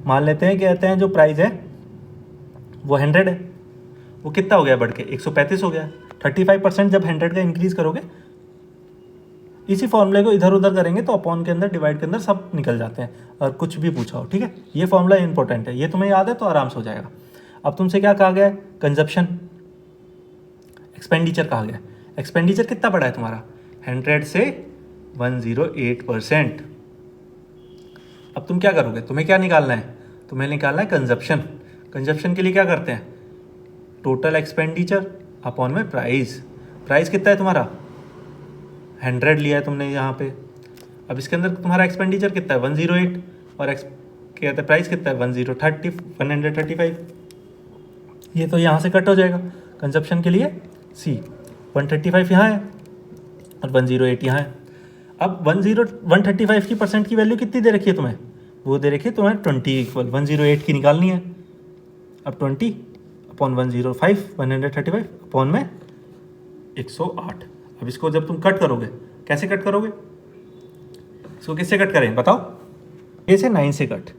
मान लेते हैं कहते हैं जो प्राइस है वो 100 है, वो कितना हो गया बढ़ के 135 हो गया। 35% जब 100 का इंक्रीज करोगे, इसी फॉर्मूले को इधर उधर करेंगे तो अपॉन के अंदर डिवाइड के अंदर सब निकल जाते हैं, और कुछ भी पूछा हो, ठीक है। ये फॉर्मूला इंपॉर्टेंट है, ये तुम्हें याद है तो आराम से हो जाएगा। अब तुमसे क्या कहा गया है, कंजप्शन एक्सपेंडिचर कहा गया। एक्सपेंडिचर कितना बढ़ा है तुम्हारा, 100 से 108%। अब तुम क्या करोगे, तुम्हें क्या निकालना है, तुम्हें निकालना है कंजप्शन। कंजप्शन के लिए क्या करते हैं, टोटल एक्सपेंडिचर अपॉन में प्राइस। प्राइस कितना है तुम्हारा, 100 लिया है तुमने यहाँ पे। अब इसके अंदर तुम्हारा एक्सपेंडिचर कितना है 108, और क्या कहते हैं प्राइस कितना है 135। ये तो यहाँ से कट हो जाएगा। कंजप्शन के लिए सी 135 यहाँ है और 108 यहाँ है। अब 135 की परसेंट की वैल्यू कितनी दे रखी है तुम्हें, वो दे रखी है तुम्हें 20 इक्वल 108 की निकालनी है। अब 20 अपॉन 105 135 अपॉन में 108। अब इसको जब तुम कट करोगे, कैसे कट करोगे, इसको किससे कट करें बताओ, ए से 9 से कट,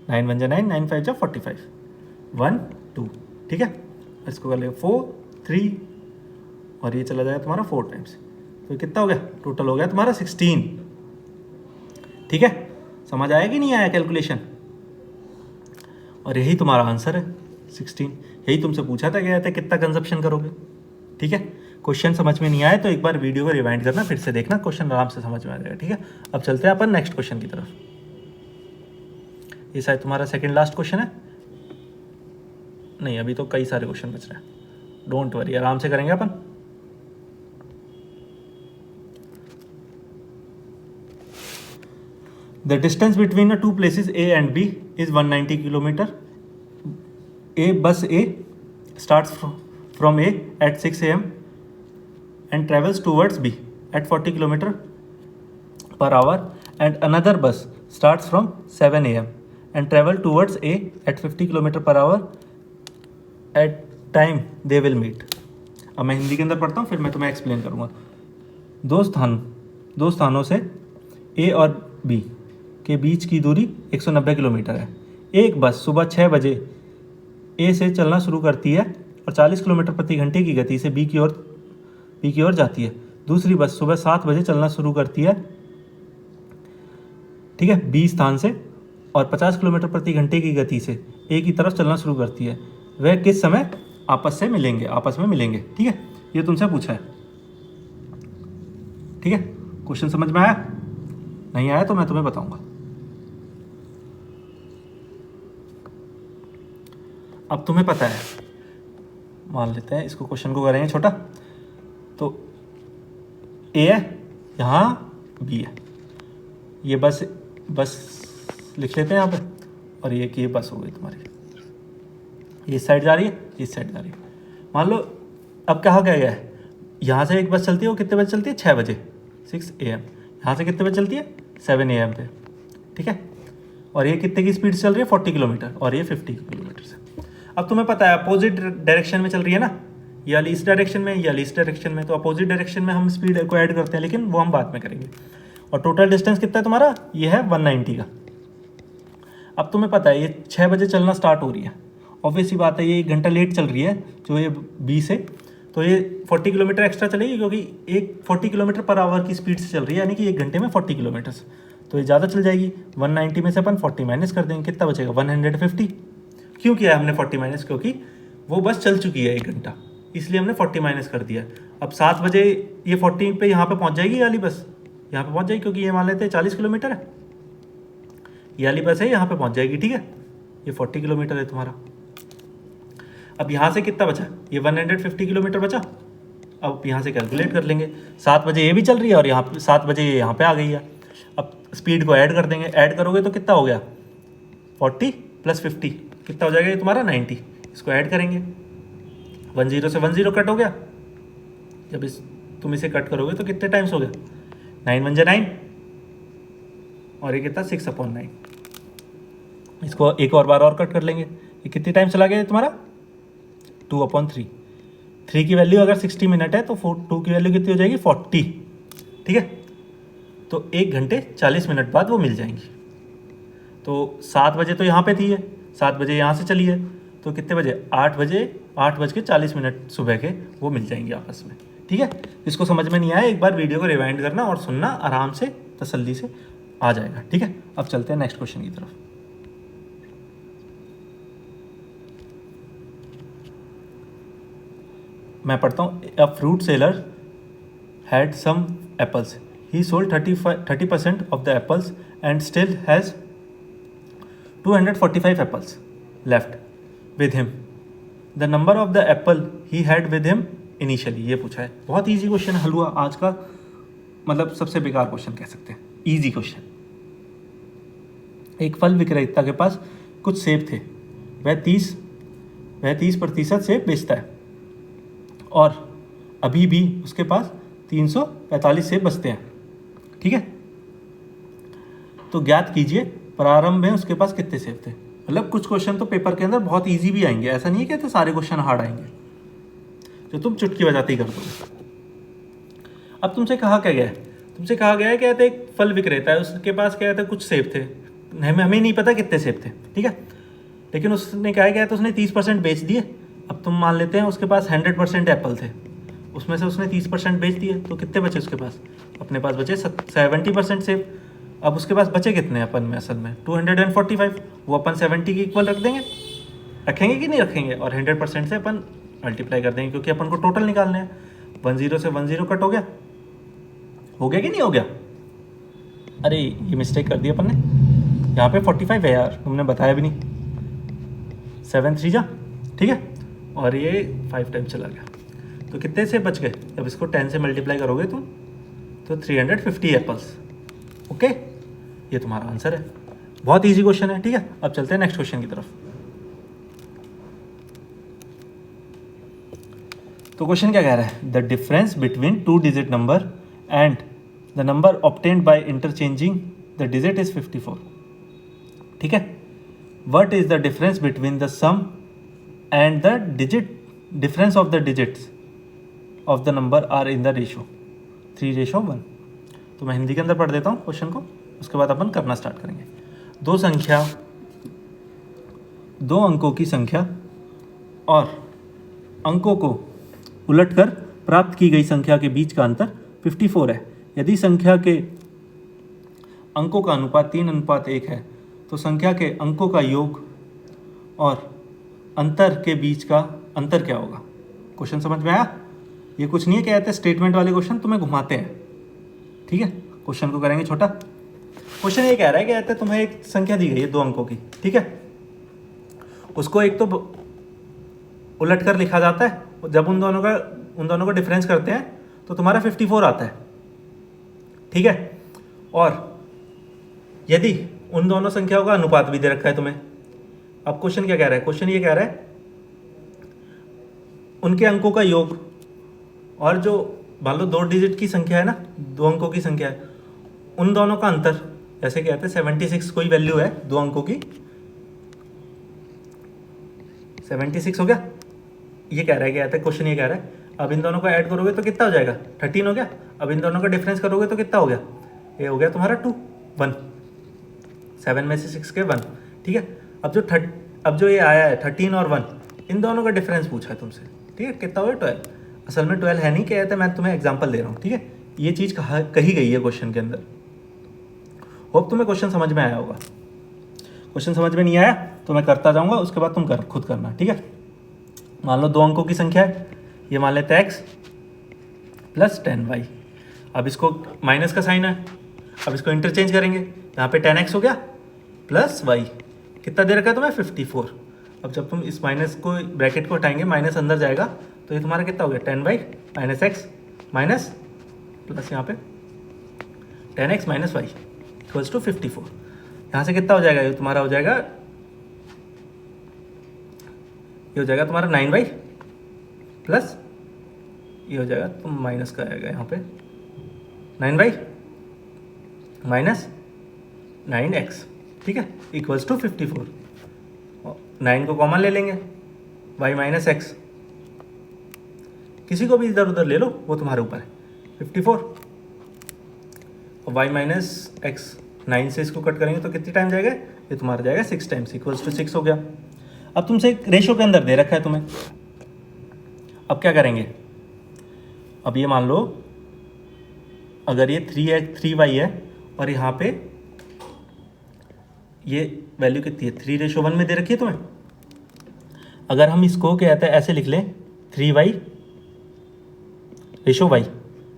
9 1 जा 9, 9 5 जा 45, 1 2, ठीक है। इसको कर लेगा 4 3, और ये चला जाएगा तुम्हारा 4 टाइम्स, तो कितना हो गया, टोटल हो गया तुम्हारा 16, ठीक है। समझ आया कि नहीं आया कैलकुलेशन, और यही तुम्हारा आंसर है 16। यही तुमसे पूछा था गया था कितना कंजप्शन करोगे, ठीक है। क्वेश्चन समझ में नहीं आया तो एक बार वीडियो को रिवाइंड करना, फिर से देखना, क्वेश्चन आराम से समझ में आ जाएगा, ठीक है। अब चलते हैं अपन नेक्स्ट क्वेश्चन की तरफ। ये शायद तुम्हारा सेकंड लास्ट क्वेश्चन है, नहीं अभी तो कई सारे क्वेश्चन बच रहे हैं, डोंट वरी, आराम से करेंगे अपन। The distance between the two places A and B is 190 kilometre. Bus A starts from A at 6 a.m. and travels towards B at 40 km per hour, and another bus starts from 7 a.m. and travel towards A at 50 km per hour at time they will meet. अब मैं हिंदी के अंदर पढ़ता हूँ, फिर मैं तुम्हें explain करूँगा। दो स्थानों से A और B के बीच की दूरी 190 किलोमीटर है। एक बस सुबह 6 बजे ए से चलना शुरू करती है और 40 किलोमीटर प्रति घंटे की गति से बी की ओर जाती है। दूसरी बस सुबह 7 बजे चलना शुरू करती है, ठीक है, बी स्थान से, और 50 किलोमीटर प्रति घंटे की गति से ए की तरफ चलना शुरू करती है। वह किस समय आपस में मिलेंगे, ठीक है। ये तुमसे पूछा है, ठीक है। क्वेश्चन समझ में आया, नहीं आया तो मैं तुम्हें बताऊंगा। अब तुम्हें पता है, मान लेते हैं इसको, क्वेश्चन को करेंगे छोटा, तो ए है यहाँ, बी है, ये बस लिख लेते हैं यहाँ पे, और ये बस हो गई तुम्हारी, ये इस साइड जा रही है, इस साइड जा रही है। मान लो अब कहा गया है, यहाँ से एक बस चलती है, वो कितने बजे चलती है, 6 बजे 6 AM। यहाँ से कितने बजे चलती है 7 AM पे, ठीक है। और ये कितने की स्पीड से चल रही है 40 किलोमीटर, और ये 50 किलोमीटर से। अब तुम्हें पता है अपोजिट डायरेक्शन में चल रही है ना, या इस डायरेक्शन में या इस डायरेक्शन में, तो अपोजिट डायरेक्शन में हम स्पीड को ऐड करते हैं, लेकिन वो हम बाद में करेंगे। और टोटल डिस्टेंस कितना है तुम्हारा, ये है 190 का। अब तुम्हें पता है ये 6 बजे चलना स्टार्ट हो रही है, ऑब्वियस सी बात है ये 1 घंटा लेट चल रही है जो ये बी से, तो ये 40 किलोमीटर एक्स्ट्रा चलेगी, क्योंकि एक 40 किलोमीटर पर आवर की स्पीड से चल रही है, यानी कि 1 घंटे में 40 किलोमीटर, तो ये ज़्यादा चल जाएगी। 190 में से अपन 40 माइनस कर देंगे, कितना बचेगा 150। क्यों किया हमने 40 माइनस, क्योंकि वो बस चल चुकी है 1 घंटा, इसलिए हमने 40 माइनस कर दिया। अब 7 बजे ये 40 पे यहाँ पे पहुँच जाएगी, ये वाली बस यहाँ पे पहुँच जाएगी, क्योंकि ये मान लेते हैं 40 किलोमीटर है, ये वाली बस है यहाँ पे पहुँच जाएगी, ठीक है। ये 40 किलोमीटर है तुम्हारा। अब यहाँ से कितना बचा, ये 150 किलोमीटर बचा। अब यहाँ से कैलकुलेट कर लेंगे, 7 बजे ये भी चल रही है और यहाँ पे 7 बजे ये यहाँ पे आ गई है। अब स्पीड को ऐड कर देंगे, ऐड करोगे तो कितना हो गया 40 + 50 कितना हो जाएगा ये तुम्हारा 90। इसको ऐड करेंगे, 10 से 10 कट हो गया। जब तुम इसे कट करोगे तो कितने टाइम्स हो गया, 9 1 जा 9, और ये कितना 6/9। इसको एक और बार और कट कर लेंगे, ये कितने टाइम चला गया तुम्हारा 2/3। 3 की वैल्यू अगर 60 मिनट है तो 2 की वैल्यू कितनी हो जाएगी 40, ठीक है। तो 1 घंटे 40 मिनट बाद वो मिल जाएंगी। तो 7 बजे तो यहाँ पे थी है, 7 बजे यहाँ से चली है, तो कितने बजे, 8:40 सुबह के वो मिल जाएंगे आपस में। ठीक है, जिसको समझ में नहीं आया एक बार वीडियो को रिवाइंड करना और सुनना, आराम से तसल्ली से आ जाएगा। ठीक है, अब चलते हैं नेक्स्ट क्वेश्चन की तरफ। मैं पढ़ता हूँ। A fruit seller had some apples, he sold 30% of the apples and still has 245 apples left with him. The number of the apple he had with him initially. ये पूछा है, बहुत ईजी क्वेश्चन हल हुआ आज का, मतलब सबसे बेकार क्वेश्चन कह सकते हैं, ईजी क्वेश्चन। एक फल विक्रेता के पास कुछ सेब थे, वह 30% सेब बेचता है और अभी भी उसके पास 345 सेब बचते हैं। ठीक है, तो ज्ञात कीजिए प्रारंभ में उसके पास कितने सेब थे। मतलब कुछ क्वेश्चन तो पेपर के अंदर बहुत इजी भी आएंगे, ऐसा नहीं है कि तो सारे क्वेश्चन हार्ड आएंगे जो तुम चुटकी बजाते ही कर दोगे। अब तुमसे कहा क्या गया है, तुमसे कहा गया है कि एक फल विक्रेता है, उसके पास क्या था, कुछ सेब थे, हमें नहीं पता कितने सेब थे। ठीक है, लेकिन उसने क्या किया तो उसने 30% बेच दिए। अब तुम मान लेते हैं उसके पास 100% एप्पल थे, उसमें से उसने 30% बेच दिए, तो कितने बचे उसके पास, अपने पास बचे 70% सेब। अब उसके पास बचे कितने अपन में, असल में 245, वो अपन 70 के इक्वल रखेंगे कि नहीं रखेंगे, और 100% से अपन मल्टीप्लाई कर देंगे क्योंकि अपन को टोटल निकालने हैं। 10 से 10 कट हो गया कि नहीं हो गया। अरे ये मिस्टेक कर दी अपन ने, यहाँ पे 45 है यार, तुमने बताया भी नहीं। 7 3 जा, ठीक है, और ये 5 टाइम चला गया, तो कितने से बच गए। जब इसको 10 से मल्टीप्लाई करोगे तुम तो 350 एप्पल्स। ओके, ये तुम्हारा आंसर है। बहुत इजी क्वेश्चन है। ठीक है, अब चलते हैं नेक्स्ट क्वेश्चन की तरफ। तो क्वेश्चन क्या कह रहा है, the difference between 2 digit number and the number obtained by interchanging the digit is 54। ठीक है, what is the difference between the sum and the difference of the digits of the number are in the ratio 3:1। तो मैं हिंदी के अंदर पढ़ देता हूँ question को, उसके बाद अपन करना स्टार्ट करेंगे। दो अंकों की संख्या और अंकों को उलटकर प्राप्त की गई संख्या के बीच का अंतर 54 है। यदि संख्या के अंकों का अनुपात 3:1 है तो संख्या के अंकों का योग और अंतर के बीच का अंतर क्या होगा। क्वेश्चन समझ में आया। ये कुछ नहीं है, क्या कहते हैं स्टेटमेंट वाले क्वेश्चन तुम्हें घुमाते हैं। ठीक है, क्वेश्चन को करेंगे छोटा। क्वेश्चन ये कह रहा है, क्या कहते हैं तुम्हें एक संख्या दी गई है 2 अंकों की, ठीक है, उसको एक तो उलट कर लिखा जाता है, जब उन दोनों का डिफरेंस करते हैं तो तुम्हारा 54 आता है। ठीक है, और यदि उन दोनों संख्याओं का अनुपात भी दे रखा है तुम्हें। अब क्वेश्चन क्या कह रहा है, क्वेश्चन ये कह रहा है उनके अंकों का योग और जो मान लो 2 डिजिट की संख्या है ना, 2 अंकों की संख्या है, उन दोनों का अंतर, जैसे कहते हैं 76 कोई वैल्यू है 2 अंकों की, 76 हो गया। ये कह रहा है, क्या कहते हैं क्वेश्चन ये कह रहा है अब इन दोनों को ऐड करोगे तो कितना हो जाएगा, 13 हो गया। अब इन दोनों का डिफरेंस करोगे तो कितना हो गया, ये हो गया तुम्हारा 2 1, 7 में से 6 के 1। ठीक है, अब जो ये आया है 13 और 1, इन दोनों का डिफरेंस पूछा है तुमसे। ठीक है, कितना हुआ 12। असल में 12 है नहीं, क्या कहते हैं मैं तुम्हें एग्जाम्पल दे रहा हूँ। ठीक है, ये चीज़ कही गई है क्वेश्चन के अंदर। होप तुम्हें क्वेश्चन समझ में आया होगा। क्वेश्चन समझ में नहीं आया तो मैं करता जाऊँगा, उसके बाद तुम खुद करना। ठीक है, मान लो 2 अंकों की संख्या है, ये मान लेते हैं x प्लस 10y। अब इसको माइनस का साइन है, अब इसको इंटरचेंज करेंगे, यहाँ पे 10x हो गया प्लस y, कितना दे रखा है तुम्हें 54। अब जब तुम इस माइनस को ब्रैकेट को हटाएंगे, माइनस अंदर जाएगा तो ये तुम्हारा कितना हो गया 10y minus x minus plus यहाँ पे 10x minus y equals to 54। यहाँ से कितना हो जाएगा, ये तुम्हारा हो जाएगा, ये हो जाएगा तुम्हारा 9y प्लस ये हो जाएगा, तुम माइनस का आएगा यहाँ पे 9y माइनस 9x। ठीक है, इक्वल्स टू 54। 9 को कॉमन ले लेंगे, y माइनस x, किसी को भी इधर उधर ले लो, वो तुम्हारे ऊपर है। 54 और y माइनस एक्स, 9 से इसको कट करेंगे तो कितनी टाइम जाएगा, ये तुम्हारा जाएगा 6 टाइम्स, इक्वल्स टू 6 हो गया। अब तुमसे एक रेशो के अंदर दे रखा है तुम्हें, अब क्या करेंगे, अब ये मान लो अगर ये 3y है और यहाँ पे ये वैल्यू कितनी है, 3:1 में दे रखी है तुम्हें। अगर हम इसको क्या कहते हैं ऐसे लिख लें 3y/y,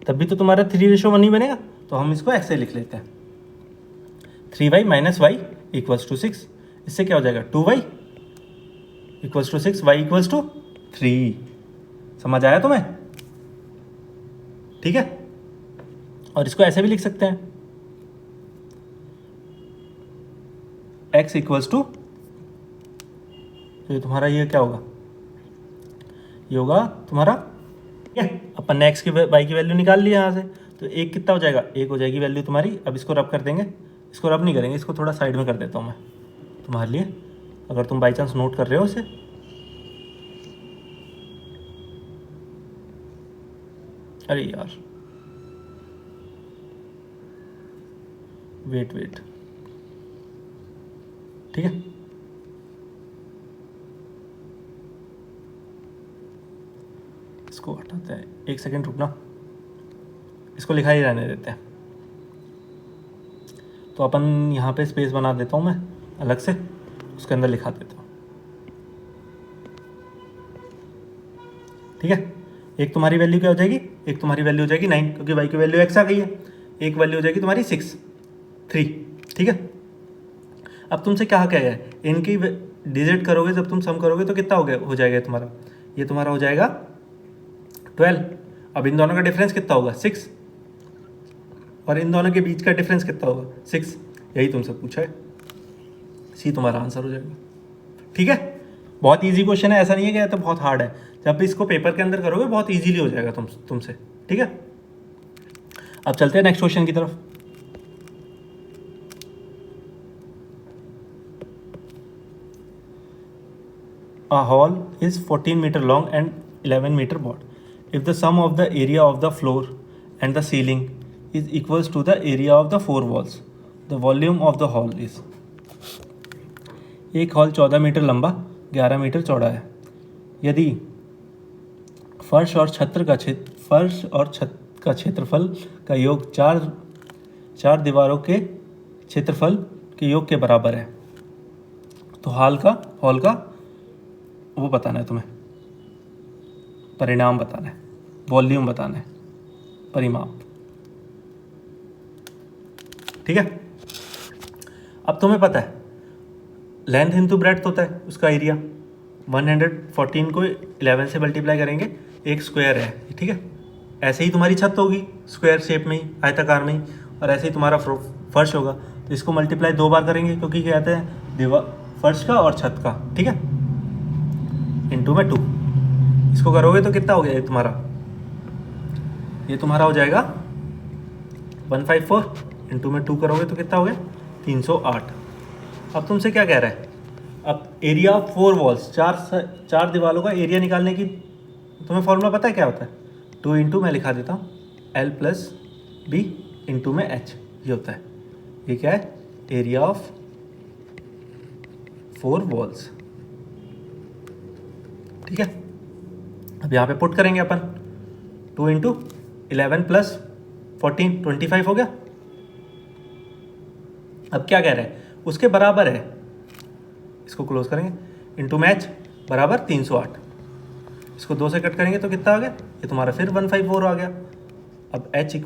तब भी तो तुम्हारा 3:1 ही बनेगा, तो हम इसको ऐसे लिख लेते हैं 3y - y = 6। इससे क्या हो जाएगा 2y = 6, y = 3। समझ आया तुम्हें? ठीक है। और इसको ऐसे भी लिख सकते हैं x = तो ये तुम्हारा ये क्या होगा, ये होगा तुम्हारा, ठीक है। अपन ने x की y की वैल्यू निकाल ली यहाँ से, तो एक कितना हो जाएगा, एक हो जाएगी वैल्यू तुम्हारी। अब इसको रब कर देंगे, इसको रब नहीं करेंगे, इसको थोड़ा साइड में कर देता हूँ मैं तुम्हारे लिए, अगर तुम बाई चांस नोट कर रहे हो इसे। अरे यार वेट, ठीक है। इसको हटाते हैं, एक सेकेंड रुकना, इसको लिखा ही रहने देते हैं। तो अपन यहाँ पे स्पेस बना देता हूँ मैं अलग से, उसके अंदर लिखा देता हूँ, ठीक है। एक तुम्हारी वैल्यू क्या हो जाएगी, एक तुम्हारी वैल्यू हो जाएगी 9, क्योंकि y की वैल्यू x आ गई है। एक वैल्यू हो जाएगी तुम्हारी 6, 3, ठीक है। अब तुमसे क्या गया है, इनकी डिजिट करोगे, जब तुम सम करोगे तो कितना हो जाएगा तुम्हारा, ये तुम्हारा हो जाएगा 12। अब इन दोनों का डिफरेंस कितना होगा 6, और इन दोनों के बीच का डिफरेंस कितना होगा 6। यही तुमसे पूछा है, सी तुम्हारा आंसर हो जाएगा, ठीक है। बहुत इजी क्वेश्चन है, ऐसा नहीं है कि तो बहुत हार्ड है। जब भी इसको पेपर के अंदर करोगे बहुत इजीली हो जाएगा तुमसे, ठीक है। अब चलते हैं नेक्स्ट क्वेश्चन की तरफ। A hall is 14 meter long and 11 meter broad. If the sum of the area of the floor and the ceiling is equals to the area of the 4 walls, the volume of the hall is। एक hall 14 metre लंबा 11 metre चौड़ा है। यदि फर्श और छत का क्षेत्रफल का योग चार दीवारों के क्षेत्रफल के योग के बराबर है, तो हॉल का वो बताना है तुम्हें, परिणाम बताना है, वॉल्यूम बताना है, परिमाप, ठीक है। अब तुम्हें पता है लेंथ इंटू ब्रेड्थ होता है उसका एरिया। 114 को 11 से मल्टीप्लाई करेंगे, एक स्क्वायर है, ठीक है। ऐसे ही तुम्हारी छत होगी स्क्वायर शेप में ही, आयताकार में ही, और ऐसे ही तुम्हारा फर्श होगा। तो इसको मल्टीप्लाई 2 बार करेंगे, क्योंकि क्या कहते हैं दीवार, फर्श का और छत का, ठीक है, इंटू में 2। इसको करोगे तो कितना हो गया ये तुम्हारा हो जाएगा 154, इंटू में 2 करोगे तो कितना हो गया 308। अब तुमसे क्या कह रहा है, अब एरिया ऑफ 4 वॉल्स, चार दीवारों का एरिया निकालने की तुम्हें फॉर्मूला पता है क्या होता है, 2 इंटू मैं लिखा देता हूँ L+B इंटू में H, ये होता है। ये क्या है, एरिया ऑफ 4 वॉल्स, ठीक है। अब यहाँ पे पुट करेंगे अपन 2 इंटू 11 + 14 25 हो गया। अब क्या कह रहे हैं, उसके बराबर है, इसको क्लोज करेंगे, इंटू में H बराबर 308। इसको 2 से कट करेंगे तो कितना आ गया, ये तुम्हारा फिर 154 आ गया। अब H =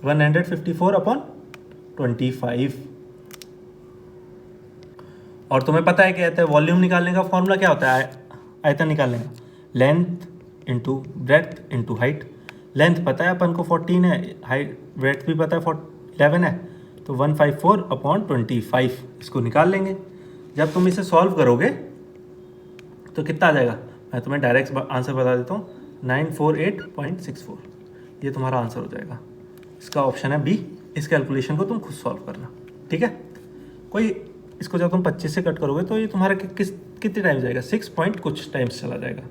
154/25। और तुम्हें पता है क्या कहते हैं, वॉल्यूम निकालने का फॉर्मूला क्या होता है, आयतन निकालने का, length into breadth into height. Length पता है अपन को 14 है, हाइट ब्रेड्थ भी पता है 11 है, तो 154/25 इसको निकाल लेंगे। जब तुम इसे सॉल्व करोगे तो कितना आ जाएगा, मैं तुम्हें डायरेक्ट आंसर बता देता हूँ, 948.64। ये तुम्हारा आंसर हो जाएगा। इसका ऑप्शन है बी। इस कैलकुलेशन को तुम खुद सॉल्व करना, ठीक है। कोई इसको जब तुम 25 से कट करोगे तो ये तुम्हारा कितने टाइम्स जाएगा, 6 पॉइंट कुछ टाइम्स चला जाएगा,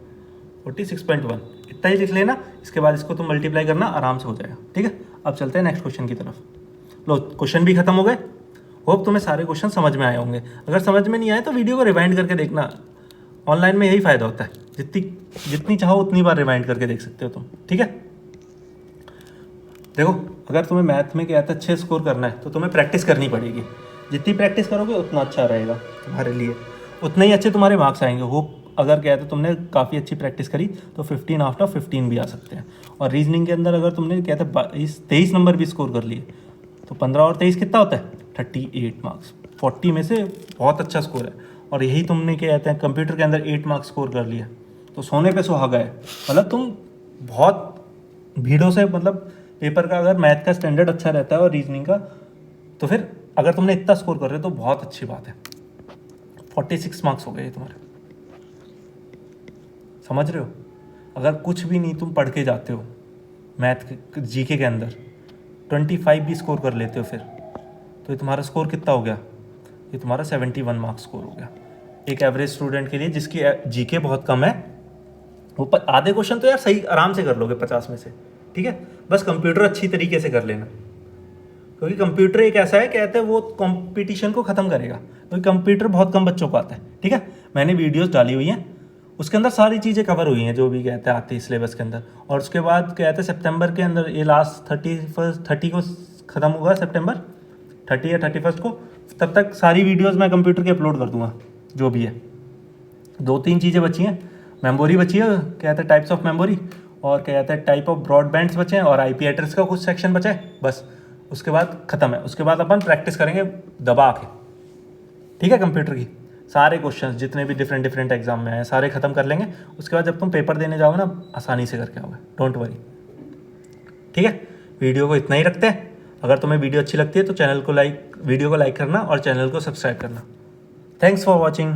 46.1। इतना ही लिख लेना, इसके बाद इसको तुम मल्टीप्लाई करना, आराम से हो जाएगा, ठीक है। अब चलते हैं नेक्स्ट क्वेश्चन की तरफ। लो क्वेश्चन भी खत्म हो गए होप तुम्हें सारे क्वेश्चन समझ में आए होंगे। अगर समझ में नहीं आए तो वीडियो को रिवाइंड करके देखना, ऑनलाइन में यही फ़ायदा होता है, जितनी चाहो उतनी बार रिवाइंड करके देख सकते हो तुम, ठीक है। देखो अगर तुम्हें मैथ में क्या आता है अच्छे स्कोर करना है तो तुम्हें प्रैक्टिस करनी पड़ेगी, जितनी प्रैक्टिस करोगे उतना अच्छा रहेगा तुम्हारे लिए, उतने ही अच्छे तुम्हारे मार्क्स आएंगे। होप अगर क्या है तुमने काफ़ी अच्छी प्रैक्टिस करी तो 15 आउट ऑफ 15 भी आ सकते हैं। और रीजनिंग के अंदर अगर तुमने क्या था 23 नंबर भी स्कोर कर लिए तो 15 और 23 कितना होता है 38 मार्क्स, 40 में से बहुत अच्छा स्कोर है। और यही तुमने क्या कहते हैं कंप्यूटर के अंदर 8 मार्क्स स्कोर कर लिया तो सोने पे सुहागा है। मतलब तुम बहुत भीड़ों से, मतलब पेपर का अगर मैथ का स्टैंडर्ड अच्छा रहता है और रीजनिंग का, तो फिर अगर तुमने इतना स्कोर कर रहे हो तो बहुत अच्छी बात है। 46 मार्क्स हो गए तुम्हारे, समझ रहे हो। अगर कुछ भी नहीं तुम पढ़ के जाते हो मैथ जीके के अंदर 25 भी स्कोर कर लेते हो फिर, तो ये तुम्हारा स्कोर कितना हो गया, ये तुम्हारा 71 मार्क्स स्कोर हो गया। एक एवरेज स्टूडेंट के लिए जिसकी जीके बहुत कम है वो आधे क्वेश्चन तो यार सही आराम से कर लोगे 50 में से, ठीक है। बस कंप्यूटर अच्छी तरीके से कर लेना, क्योंकि कंप्यूटर एक ऐसा है कहते हैं वो कंपटीशन को ख़त्म करेगा, क्योंकि कंप्यूटर बहुत कम बच्चों को आता है, ठीक है। मैंने वीडियोस डाली हुई हैं, उसके अंदर सारी चीज़ें कवर हुई हैं जो भी कहते हैं आती है सिलेबस के अंदर। और उसके बाद कहते हैं सितंबर के अंदर ये लास्ट 30 को ख़त्म होगा, सितंबर 30 या 31 को, तब तक सारी वीडियोज़ मैं कंप्यूटर की अपलोड कर दूँगा जो भी है। 2-3 चीज़ें बची हैं, मेमोरी बची है, कहते हैं टाइप्स ऑफ मेमोरी, और कहते हैं टाइप ऑफ ब्रॉडबैंड्स बचे हैं, और आईपी एड्रेस का कुछ सेक्शन बचा है, बस उसके बाद ख़त्म है। उसके बाद अपन प्रैक्टिस करेंगे दबा के, ठीक है। कंप्यूटर की सारे क्वेश्चंस जितने भी डिफरेंट एग्जाम में आए सारे ख़त्म कर लेंगे। उसके बाद जब तुम पेपर देने जाओगे ना आसानी से करके आओगे, डोंट वरी, ठीक है। वीडियो को इतना ही रखते हैं। अगर तुम्हें वीडियो अच्छी लगती है तो वीडियो को लाइक करना और चैनल को सब्सक्राइब करना। Thanks for watching.